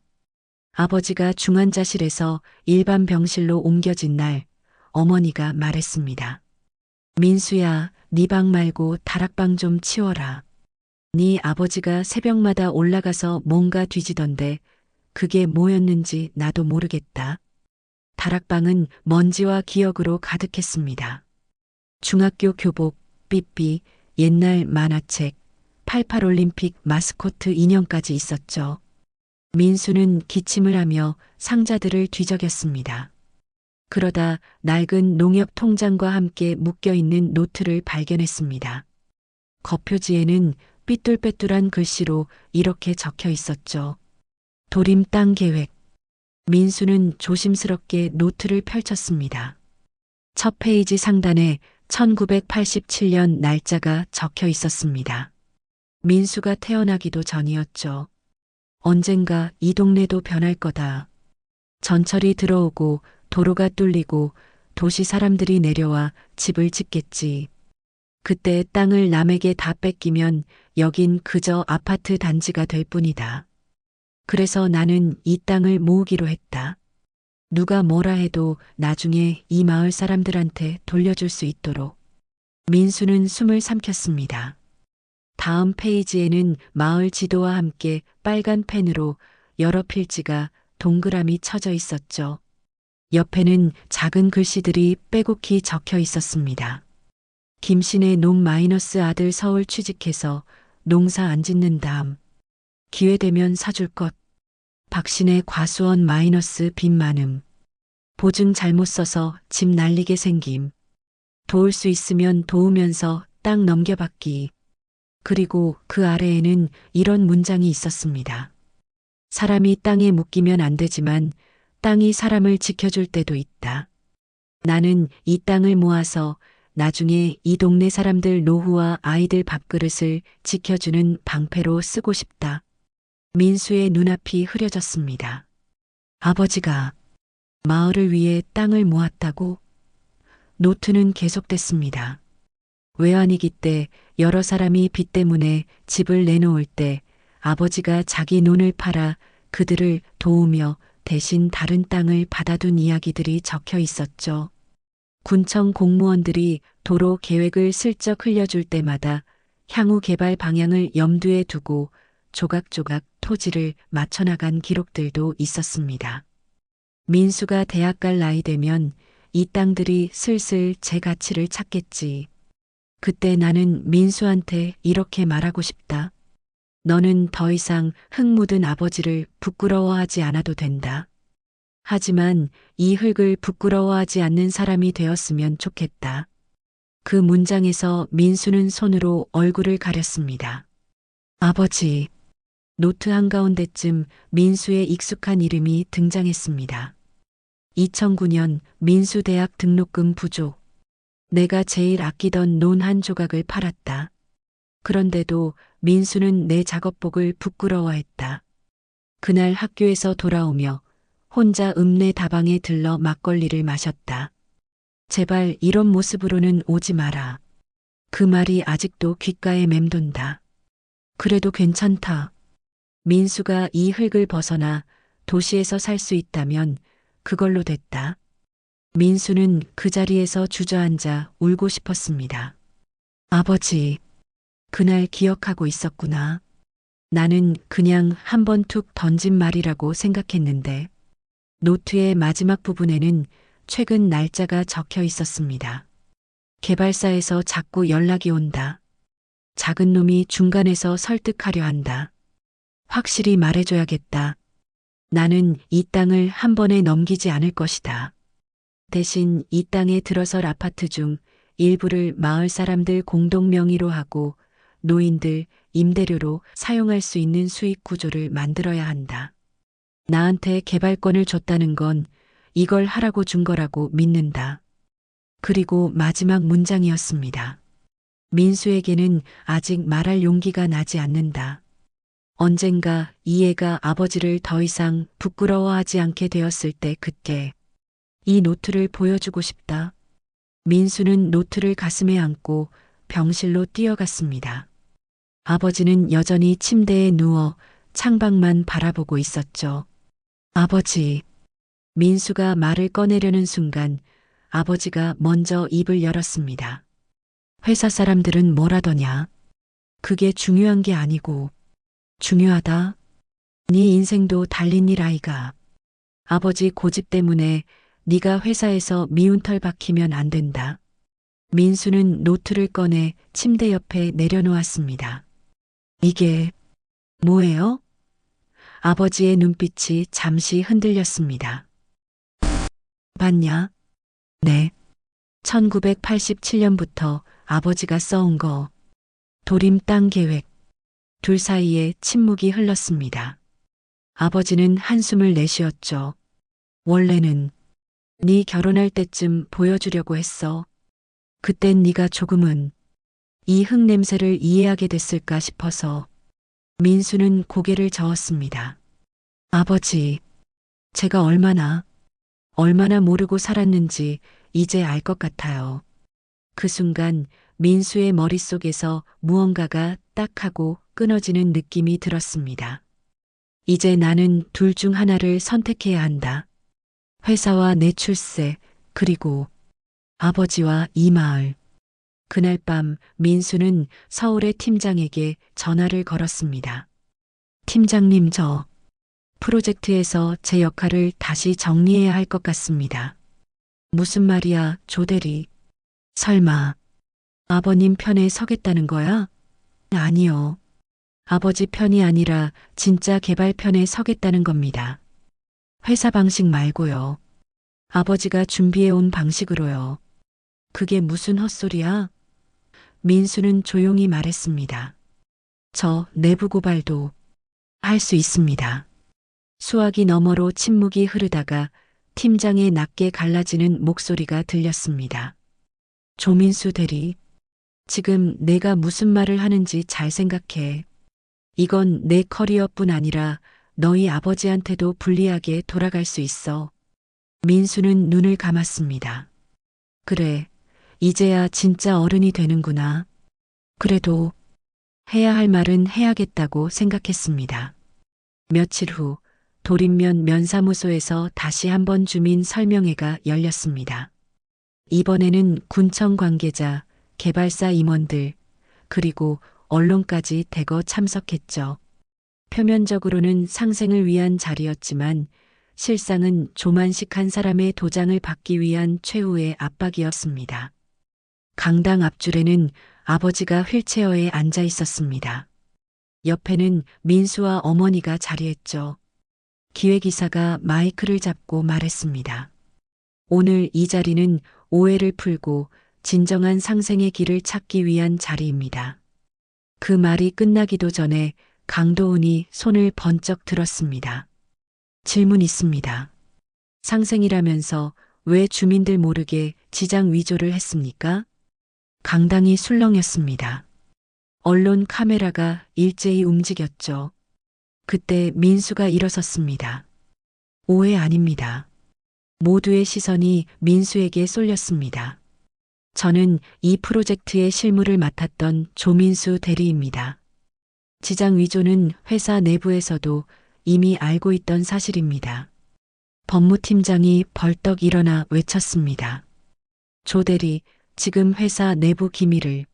아버지가 중환자실에서 일반 병실로 옮겨진 날 어머니가 말했습니다. 민수야, 네 방 말고 다락방 좀 치워라. 네 아버지가 새벽마다 올라가서 뭔가 뒤지던데 그게 뭐였는지 나도 모르겠다. 다락방은 먼지와 기억으로 가득했습니다. 중학교 교복, 삐삐, 옛날 만화책, 88 올림픽 마스코트 인형까지 있었죠. 민수는 기침을 하며 상자들을 뒤적였습니다. 그러다 낡은 농협 통장과 함께 묶여있는 노트를 발견했습니다. 겉표지에는 삐뚤빼뚤한 글씨로 이렇게 적혀 있었죠. 도림 땅 계획. 민수는 조심스럽게 노트를 펼쳤습니다. 첫 페이지 상단에 1987년 날짜가 적혀 있었습니다. 민수가 태어나기도 전이었죠. 언젠가 이 동네도 변할 거다. 전철이 들어오고 도로가 뚫리고 도시 사람들이 내려와 집을 짓겠지. 그때 땅을 남에게 다 뺏기면 여긴 그저 아파트 단지가 될 뿐이다. 그래서 나는 이 땅을 모으기로 했다. 누가 뭐라 해도 나중에 이 마을 사람들한테 돌려줄 수 있도록. 민수는 숨을 삼켰습니다. 다음 페이지에는 마을 지도와 함께 빨간 펜으로 여러 필지가 동그라미 쳐져 있었죠. 옆에는 작은 글씨들이 빼곡히 적혀 있었습니다. 김신의 놈 마이너스 아들 서울 취직해서 농사 안 짓는 다음. 기회되면 사줄 것. 박신의 과수원 마이너스 빚 많음. 보증 잘못 써서 집 날리게 생김. 도울 수 있으면 도우면서 땅 넘겨받기. 그리고 그 아래에는 이런 문장이 있었습니다. 사람이 땅에 묶이면 안 되지만 땅이 사람을 지켜줄 때도 있다. 나는 이 땅을 모아서 나중에 이 동네 사람들 노후와 아이들 밥그릇을 지켜주는 방패로 쓰고 싶다. 민수의 눈앞이 흐려졌습니다. 아버지가 마을을 위해 땅을 모았다고? 노트는 계속됐습니다. 외환위기 때 여러 사람이 빚 때문에 집을 내놓을 때 아버지가 자기 논을 팔아 그들을 도우며 대신 다른 땅을 받아둔 이야기들이 적혀 있었죠. 군청 공무원들이 도로 계획을 슬쩍 흘려줄 때마다 향후 개발 방향을 염두에 두고 조각조각 토지를 맞춰나간 기록들도 있었습니다. 민수가 대학 갈 나이 되면 이 땅들이 슬슬 제 가치를 찾겠지. 그때 나는 민수한테 이렇게 말하고 싶다. 너는 더 이상 흙 묻은 아버지를 부끄러워하지 않아도 된다. 하지만 이 흙을 부끄러워하지 않는 사람이 되었으면 좋겠다. 그 문장에서 민수는 손으로 얼굴을 가렸습니다. 아버지. 노트 한가운데쯤 민수의 익숙한 이름이 등장했습니다. 2009년 민수 대학 등록금 부족. 내가 제일 아끼던 논 한 조각을 팔았다. 그런데도 민수는 내 작업복을 부끄러워했다. 그날 학교에서 돌아오며 혼자 읍내 다방에 들러 막걸리를 마셨다. 제발 이런 모습으로는 오지 마라. 그 말이 아직도 귓가에 맴돈다. 그래도 괜찮다. 민수가 이 흙을 벗어나 도시에서 살 수 있다면 그걸로 됐다. 민수는 그 자리에서 주저앉아 울고 싶었습니다. 아버지, 그날 기억하고 있었구나. 나는 그냥 한번 툭 던진 말이라고 생각했는데 노트의 마지막 부분에는 최근 날짜가 적혀 있었습니다. 개발사에서 자꾸 연락이 온다. 작은 놈이 중간에서 설득하려 한다. 확실히 말해줘야겠다. 나는 이 땅을 한 번에 넘기지 않을 것이다. 대신 이 땅에 들어설 아파트 중 일부를 마을 사람들 공동 명의로 하고 노인들 임대료로 사용할 수 있는 수익 구조를 만들어야 한다. 나한테 개발권을 줬다는 건 이걸 하라고 준 거라고 믿는다. 그리고 마지막 문장이었습니다. 민수에게는 아직 말할 용기가 나지 않는다. 언젠가 이 애가 아버지를 더 이상 부끄러워하지 않게 되었을 때 그때 이 노트를 보여주고 싶다. 민수는 노트를 가슴에 안고 병실로 뛰어갔습니다. 아버지는 여전히 침대에 누워 창밖만 바라보고 있었죠. 아버지. 민수가 말을 꺼내려는 순간 아버지가 먼저 입을 열었습니다. 회사 사람들은 뭐라더냐? 그게 중요한 게 아니고 중요하다. 네 인생도 달린 일 아이가. 아버지 고집 때문에 네가 회사에서 미운 털 박히면 안 된다. 민수는 노트를 꺼내 침대 옆에 내려놓았습니다. 이게 뭐예요? 아버지의 눈빛이 잠시 흔들렸습니다. 봤냐? 네. 1987년부터 아버지가 써온 거. 도림 땅 계획. 둘 사이에 침묵이 흘렀습니다. 아버지는 한숨을 내쉬었죠. 원래는 네 결혼할 때쯤 보여주려고 했어. 그땐 네가 조금은 이 흙냄새를 이해하게 됐을까 싶어서. 민수는 고개를 저었습니다. 아버지, 제가 얼마나 모르고 살았는지 이제 알 것 같아요. 그 순간 민수의 머릿속에서 무언가가 딱 하고 끊어지는 느낌이 들었습니다. 이제 나는 둘 중 하나를 선택해야 한다. 회사와 내 출세, 그리고 아버지와 이 마을. 그날 밤 민수는 서울의 팀장에게 전화를 걸었습니다. 팀장님, 저 프로젝트에서 제 역할을 다시 정리해야 할 것 같습니다. 무슨 말이야, 조 대리. 설마 아버님 편에 서겠다는 거야? 아니요. 아버지 편이 아니라 진짜 개발 편에 서겠다는 겁니다. 회사 방식 말고요. 아버지가 준비해 온 방식으로요. 그게 무슨 헛소리야? 민수는 조용히 말했습니다. 저 내부 고발도 할 수 있습니다. 수화기 너머로 침묵이 흐르다가 팀장의 낮게 갈라지는 목소리가 들렸습니다. 조민수 대리, 지금 내가 무슨 말을 하는지 잘 생각해. 이건 내 커리어뿐 아니라 너희 아버지한테도 불리하게 돌아갈 수 있어. 민수는 눈을 감았습니다. 그래, 이제야 진짜 어른이 되는구나. 그래도 해야 할 말은 해야겠다고 생각했습니다. 며칠 후 도림면 면사무소에서 다시 한번 주민 설명회가 열렸습니다. 이번에는 군청 관계자, 개발사 임원들, 그리고 언론까지 대거 참석했죠. 표면적으로는 상생을 위한 자리였지만 실상은 조만식 한 사람의 도장을 받기 위한 최후의 압박이었습니다. 강당 앞줄에는 아버지가 휠체어에 앉아 있었습니다. 옆에는 민수와 어머니가 자리했죠. 기획이사가 마이크를 잡고 말했습니다. 오늘 이 자리는 오해를 풀고 진정한 상생의 길을 찾기 위한 자리입니다. 그 말이 끝나기도 전에 강도훈이 손을 번쩍 들었습니다. 질문 있습니다. 상생이라면서 왜 주민들 모르게 지장 위조를 했습니까? 강당이 술렁였습니다. 언론 카메라가 일제히 움직였죠. 그때 민수가 일어섰습니다. 오해 아닙니다. 모두의 시선이 민수에게 쏠렸습니다. 저는 이 프로젝트의 실무를 맡았던 조민수 대리입니다. 지장 위조는 회사 내부에서도 이미 알고 있던 사실입니다. 법무팀장이 벌떡 일어나 외쳤습니다. 조 대리, 지금 회사 내부 기밀이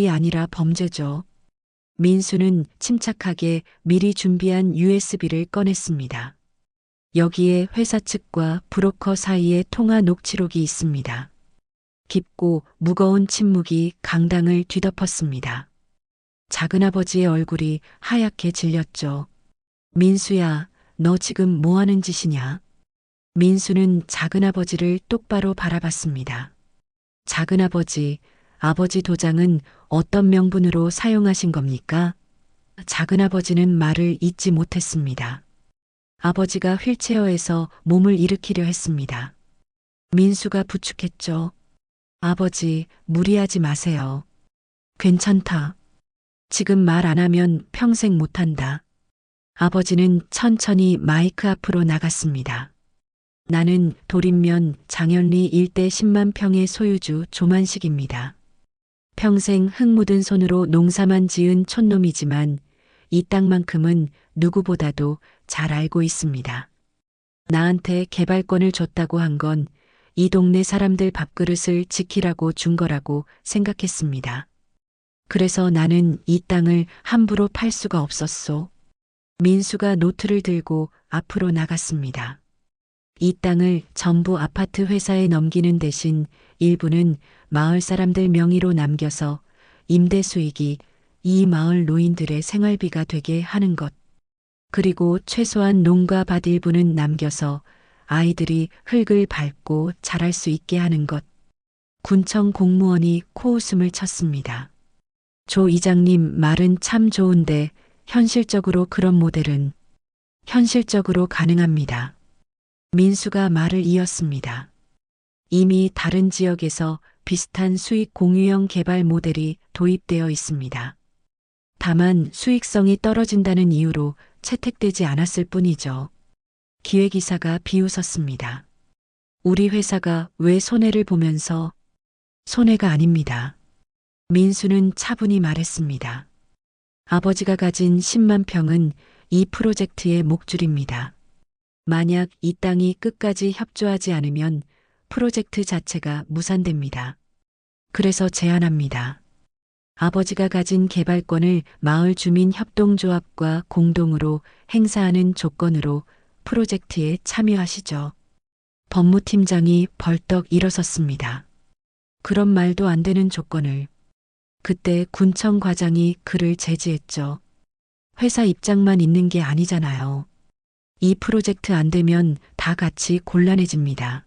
아니라 범죄죠. 민수는 침착하게 미리 준비한 USB를 꺼냈습니다. 여기에 회사 측과 브로커 사이의 통화 녹취록이 있습니다. 깊고 무거운 침묵이 강당을 뒤덮었습니다. 작은아버지의 얼굴이 하얗게 질렸죠. 민수야, 너 지금 뭐 하는 짓이냐? 민수는 작은아버지를 똑바로 바라봤습니다. 작은아버지, 아버지 도장은 어떤 명분으로 사용하신 겁니까? 작은아버지는 말을 잇지 못했습니다. 아버지가 휠체어에서 몸을 일으키려 했습니다. 민수가 부축했죠. 아버지, 무리하지 마세요. 괜찮다. 지금 말 안 하면 평생 못한다. 아버지는 천천히 마이크 앞으로 나갔습니다. 나는 도림면 장현리 일대 10만 평의 소유주 조만식입니다. 평생 흙 묻은 손으로 농사만 지은 촌놈이지만 이 땅만큼은 누구보다도 잘 알고 있습니다. 나한테 개발권을 줬다고 한 건 이 동네 사람들 밥그릇을 지키라고 준 거라고 생각했습니다. 그래서 나는 이 땅을 함부로 팔 수가 없었소. 민수가 노트를 들고 앞으로 나갔습니다. 이 땅을 전부 아파트 회사에 넘기는 대신 일부는 마을 사람들 명의로 남겨서 임대 수익이 이 마을 노인들의 생활비가 되게 하는 것. 그리고 최소한 농가 밭 일부는 남겨서 아이들이 흙을 밟고 자랄 수 있게 하는 것. 군청 공무원이 코웃음을 쳤습니다. 조 이장님 말은 참 좋은데 현실적으로 그런 모델은 현실적으로 가능합니다. 민수가 말을 이었습니다. 이미 다른 지역에서 비슷한 수익 공유형 개발 모델이 도입되어 있습니다. 다만 수익성이 떨어진다는 이유로 채택되지 않았을 뿐이죠. 기획이사가 비웃었습니다. 우리 회사가 왜 손해를 보면서 손해가 아닙니다. 민수는 차분히 말했습니다. 아버지가 가진 10만 평은 이 프로젝트의 목줄입니다. 만약 이 땅이 끝까지 협조하지 않으면 프로젝트 자체가 무산됩니다. 그래서 제안합니다. 아버지가 가진 개발권을 마을 주민 협동조합과 공동으로 행사하는 조건으로 프로젝트에 참여하시죠. 법무팀장이 벌떡 일어섰습니다. 그런 말도 안 되는 조건을. 그때 군청 과장이 그를 제지했죠. 회사 입장만 있는 게 아니잖아요. 이 프로젝트 안 되면 다 같이 곤란해집니다.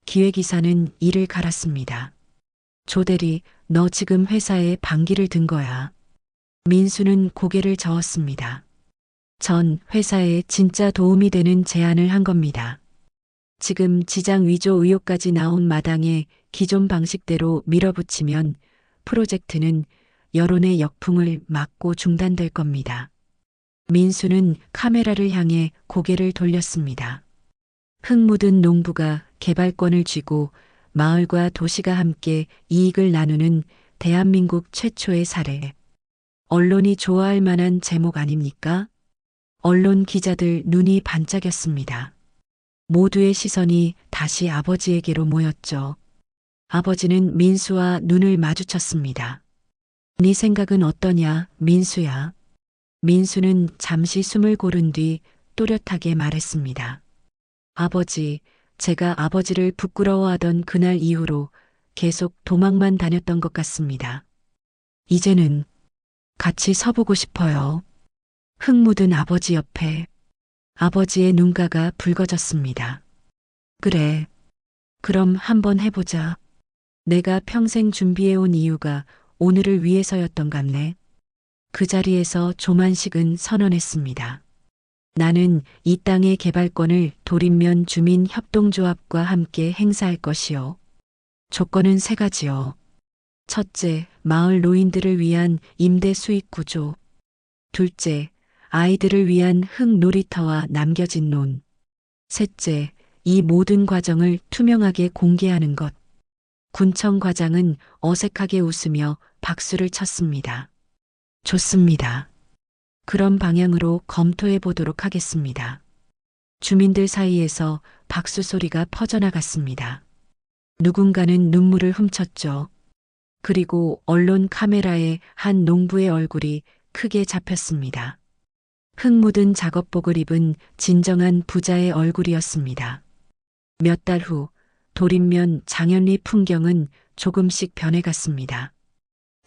기획이사는 이를 갈았습니다. 조대리, 너 지금 회사에 반기를 든 거야. 민수는 고개를 저었습니다. 전 회사에 진짜 도움이 되는 제안을 한 겁니다. 지금 지장 위조 의혹까지 나온 마당에 기존 방식대로 밀어붙이면 프로젝트는 여론의 역풍을 막고 중단될 겁니다. 민수는 카메라를 향해 고개를 돌렸습니다. 흙 묻은 농부가 개발권을 쥐고 마을과 도시가 함께 이익을 나누는 대한민국 최초의 사례. 언론이 좋아할 만한 제목 아닙니까? 언론 기자들 눈이 반짝였습니다. 모두의 시선이 다시 아버지에게로 모였죠. 아버지는 민수와 눈을 마주쳤습니다. 네 생각은 어떠냐, 민수야? 민수는 잠시 숨을 고른 뒤 또렷하게 말했습니다. 아버지, 제가 아버지를 부끄러워하던 그날 이후로 계속 도망만 다녔던 것 같습니다. 이제는 같이 서보고 싶어요. 흙 묻은 아버지 옆에. 아버지의 눈가가 붉어졌습니다. 그래. 그럼 한번 해보자. 내가 평생 준비해온 이유가 오늘을 위해서였던 같네. 그 자리에서 조만식은 선언했습니다. 나는 이 땅의 개발권을 도림면 주민협동조합과 함께 행사할 것이요. 조건은 3가지요. 첫째, 마을 노인들을 위한 임대 수익 구조. 둘째, 아이들을 위한 흙 놀이터와 남겨진 논. 셋째, 이 모든 과정을 투명하게 공개하는 것. 군청 과장은 어색하게 웃으며 박수를 쳤습니다. 좋습니다. 그런 방향으로 검토해 보도록 하겠습니다. 주민들 사이에서 박수 소리가 퍼져나갔습니다. 누군가는 눈물을 훔쳤죠. 그리고 언론 카메라에 한 농부의 얼굴이 크게 잡혔습니다. 흙 묻은 작업복을 입은 진정한 부자의 얼굴이었습니다. 몇 달 후 도림면 장현리 풍경은 조금씩 변해갔습니다.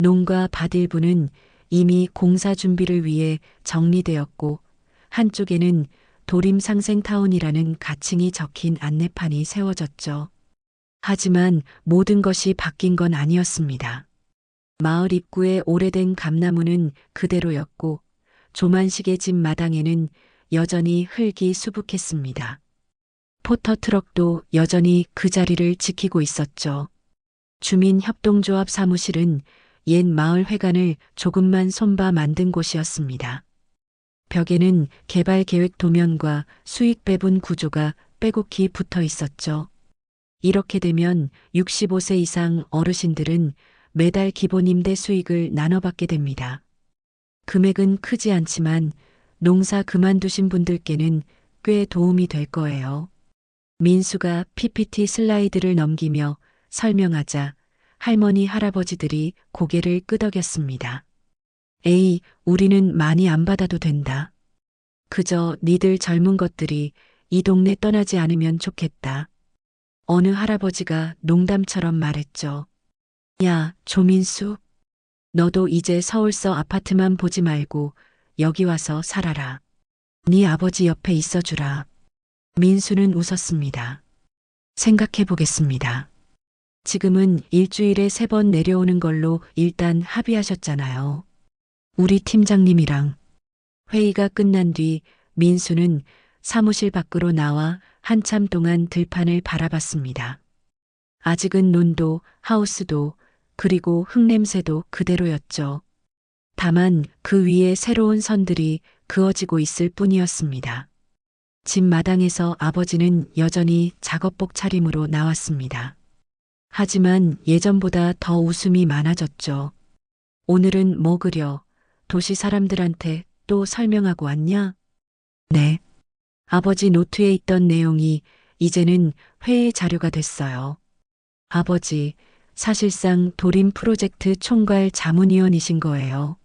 농가 밭 일부는 이미 공사 준비를 위해 정리되었고 한쪽에는 도림상생타운이라는 가칭이 적힌 안내판이 세워졌죠. 하지만 모든 것이 바뀐 건 아니었습니다. 마을 입구의 오래된 감나무는 그대로였고 조만식의 집 마당에는 여전히 흙이 수북했습니다. 포터트럭도 여전히 그 자리를 지키고 있었죠. 주민협동조합 사무실은 옛 마을 회관을 조금만 손봐 만든 곳이었습니다. 벽에는 개발 계획 도면과 수익 배분 구조가 빼곡히 붙어 있었죠. 이렇게 되면 65세 이상 어르신들은 매달 기본 임대 수익을 나눠받게 됩니다. 금액은 크지 않지만 농사 그만두신 분들께는 꽤 도움이 될 거예요. 민수가 PPT 슬라이드를 넘기며 설명하자 할머니 할아버지들이 고개를 끄덕였습니다. 에이, 우리는 많이 안 받아도 된다. 그저 니들 젊은 것들이 이 동네 떠나지 않으면 좋겠다. 어느 할아버지가 농담처럼 말했죠. 야, 조민수. 너도 이제 서울서 아파트만 보지 말고 여기 와서 살아라. 네 아버지 옆에 있어주라. 민수는 웃었습니다. 생각해 보겠습니다. 지금은 일주일에 3번 내려오는 걸로 일단 합의하셨잖아요. 우리 팀장님이랑. 회의가 끝난 뒤 민수는 사무실 밖으로 나와 한참 동안 들판을 바라봤습니다. 아직은 논도, 하우스도, 그리고 흙냄새도 그대로였죠. 다만 그 위에 새로운 선들이 그어지고 있을 뿐이었습니다. 집 마당에서 아버지는 여전히 작업복 차림으로 나왔습니다. 하지만 예전보다 더 웃음이 많아졌죠. 오늘은 뭐 그려? 도시 사람들한테 또 설명하고 왔냐? 네. 아버지 노트에 있던 내용이 이제는 회의 자료가 됐어요. 아버지, 사실상 도림 프로젝트 총괄 자문위원이신 거예요.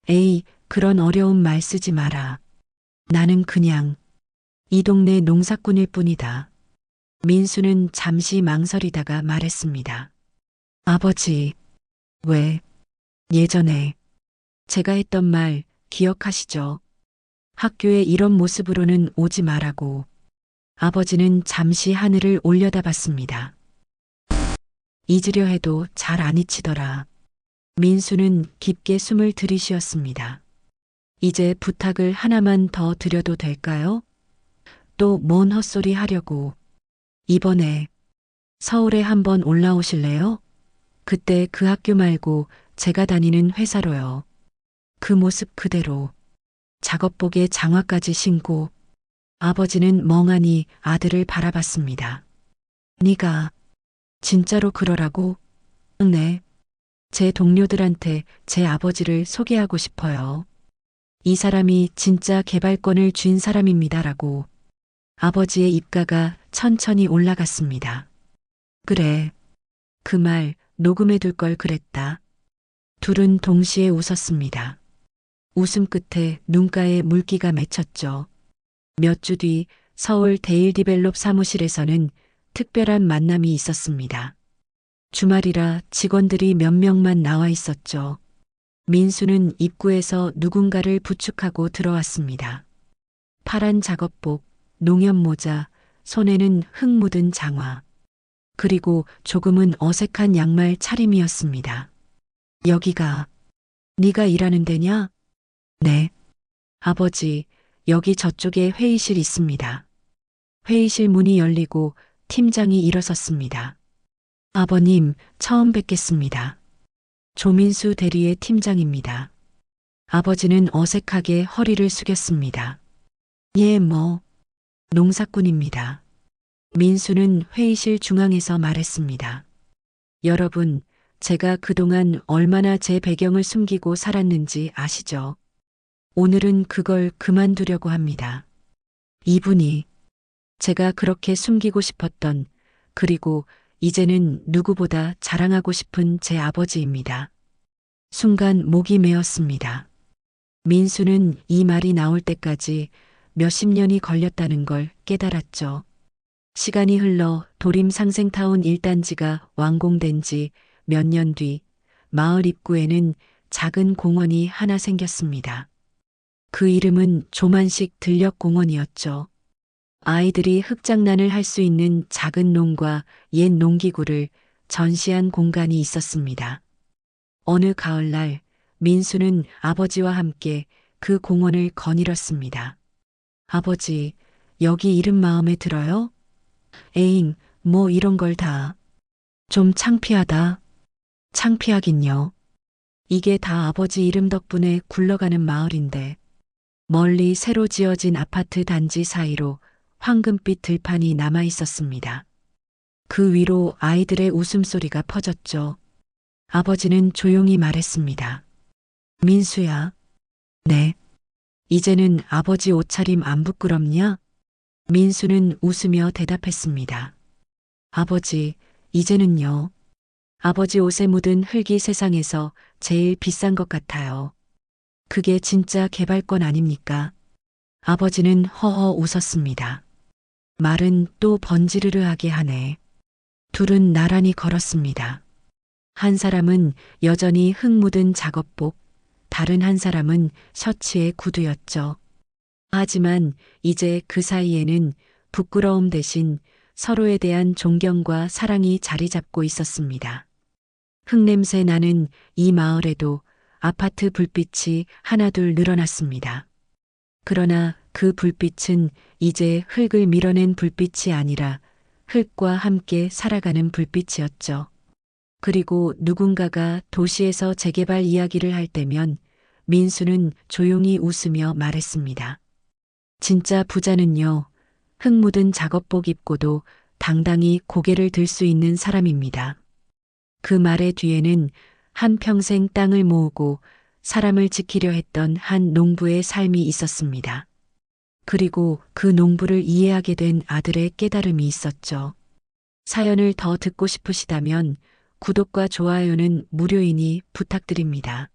에이, 그런 어려운 말 쓰지 마라. 나는 그냥 이 동네 농사꾼일 뿐이다. 민수는 잠시 망설이다가 말했습니다. 아버지, 왜? 예전에 제가 했던 말 기억하시죠? 학교에 이런 모습으로는 오지 말라고. 아버지는 잠시 하늘을 올려다봤습니다. 잊으려 해도 잘 안 잊히더라. 민수는 깊게 숨을 들이쉬었습니다. 이제 부탁을 하나만 더 드려도 될까요? 또 뭔 헛소리 하려고. 이번에 서울에 한번 올라오실래요? 그때 그 학교 말고 제가 다니는 회사로요. 그 모습 그대로. 작업복에 장화까지 신고. 아버지는 멍하니 아들을 바라봤습니다. 네가 진짜로 그러라고? 네. 제 동료들한테 제 아버지를 소개하고 싶어요. 이 사람이 진짜 개발권을 쥔 사람입니다라고. 아버지의 입가가 천천히 올라갔습니다. 그래. 그 말 녹음해 둘 걸 그랬다. 둘은 동시에 웃었습니다. 웃음 끝에 눈가에 물기가 맺혔죠. 몇 주 뒤 서울 데일디벨롭 사무실에서는 특별한 만남이 있었습니다. 주말이라 직원들이 몇 명만 나와 있었죠. 민수는 입구에서 누군가를 부축하고 들어왔습니다. 파란 작업복, 농협 모자, 손에는 흙 묻은 장화. 그리고 조금은 어색한 양말 차림이었습니다. 여기가 네가 일하는 데냐? 네. 아버지, 여기 저쪽에 회의실 있습니다. 회의실 문이 열리고 팀장이 일어섰습니다. 아버님, 처음 뵙겠습니다. 조민수 대리의 팀장입니다. 아버지는 어색하게 허리를 숙였습니다. 예, 뭐, 농사꾼입니다. 민수는 회의실 중앙에서 말했습니다. 여러분, 제가 그동안 얼마나 제 배경을 숨기고 살았는지 아시죠? 오늘은 그걸 그만두려고 합니다. 이분이 제가 그렇게 숨기고 싶었던, 그리고 이제는 누구보다 자랑하고 싶은 제 아버지입니다. 순간 목이 메었습니다. 민수는 이 말이 나올 때까지 몇십 년이 걸렸다는 걸 깨달았죠. 시간이 흘러 도림 상생타운 1단지가 완공된 지 몇 년 뒤 마을 입구에는 작은 공원이 하나 생겼습니다. 그 이름은 조만식 들녘공원이었죠. 아이들이 흙장난을 할 수 있는 작은 농과 옛 농기구를 전시한 공간이 있었습니다. 어느 가을날 민수는 아버지와 함께 그 공원을 거닐었습니다. 아버지, 여기 이름 마음에 들어요? 에잉, 뭐 이런 걸 다. 좀 창피하다. 창피하긴요. 이게 다 아버지 이름 덕분에 굴러가는 마을인데 멀리 새로 지어진 아파트 단지 사이로 황금빛 들판이 남아 있었습니다. 그 위로 아이들의 웃음소리가 퍼졌죠. 아버지는 조용히 말했습니다. 민수야. 네. 이제는 아버지 옷차림 안 부끄럽냐? 민수는 웃으며 대답했습니다. 아버지, 이제는요. 아버지 옷에 묻은 흙이 세상에서 제일 비싼 것 같아요. 그게 진짜 개발권 아닙니까? 아버지는 허허 웃었습니다. 말은 또 번지르르하게 하네. 둘은 나란히 걸었습니다. 한 사람은 여전히 흙 묻은 작업복, 다른 한 사람은 셔츠에 구두였죠. 하지만 이제 그 사이에는 부끄러움 대신 서로에 대한 존경과 사랑이 자리 잡고 있었습니다. 흙냄새 나는 이 마을에도 아파트 불빛이 하나둘 늘어났습니다. 그러나 그 불빛은 이제 흙을 밀어낸 불빛이 아니라 흙과 함께 살아가는 불빛이었죠. 그리고 누군가가 도시에서 재개발 이야기를 할 때면 민수는 조용히 웃으며 말했습니다. 진짜 부자는요, 흙 묻은 작업복 입고도 당당히 고개를 들 수 있는 사람입니다. 그 말의 뒤에는 한평생 땅을 모으고 사람을 지키려 했던 한 농부의 삶이 있었습니다. 그리고 그 농부를 이해하게 된 아들의 깨달음이 있었죠. 사연을 더 듣고 싶으시다면 구독과 좋아요는 무료이니 부탁드립니다.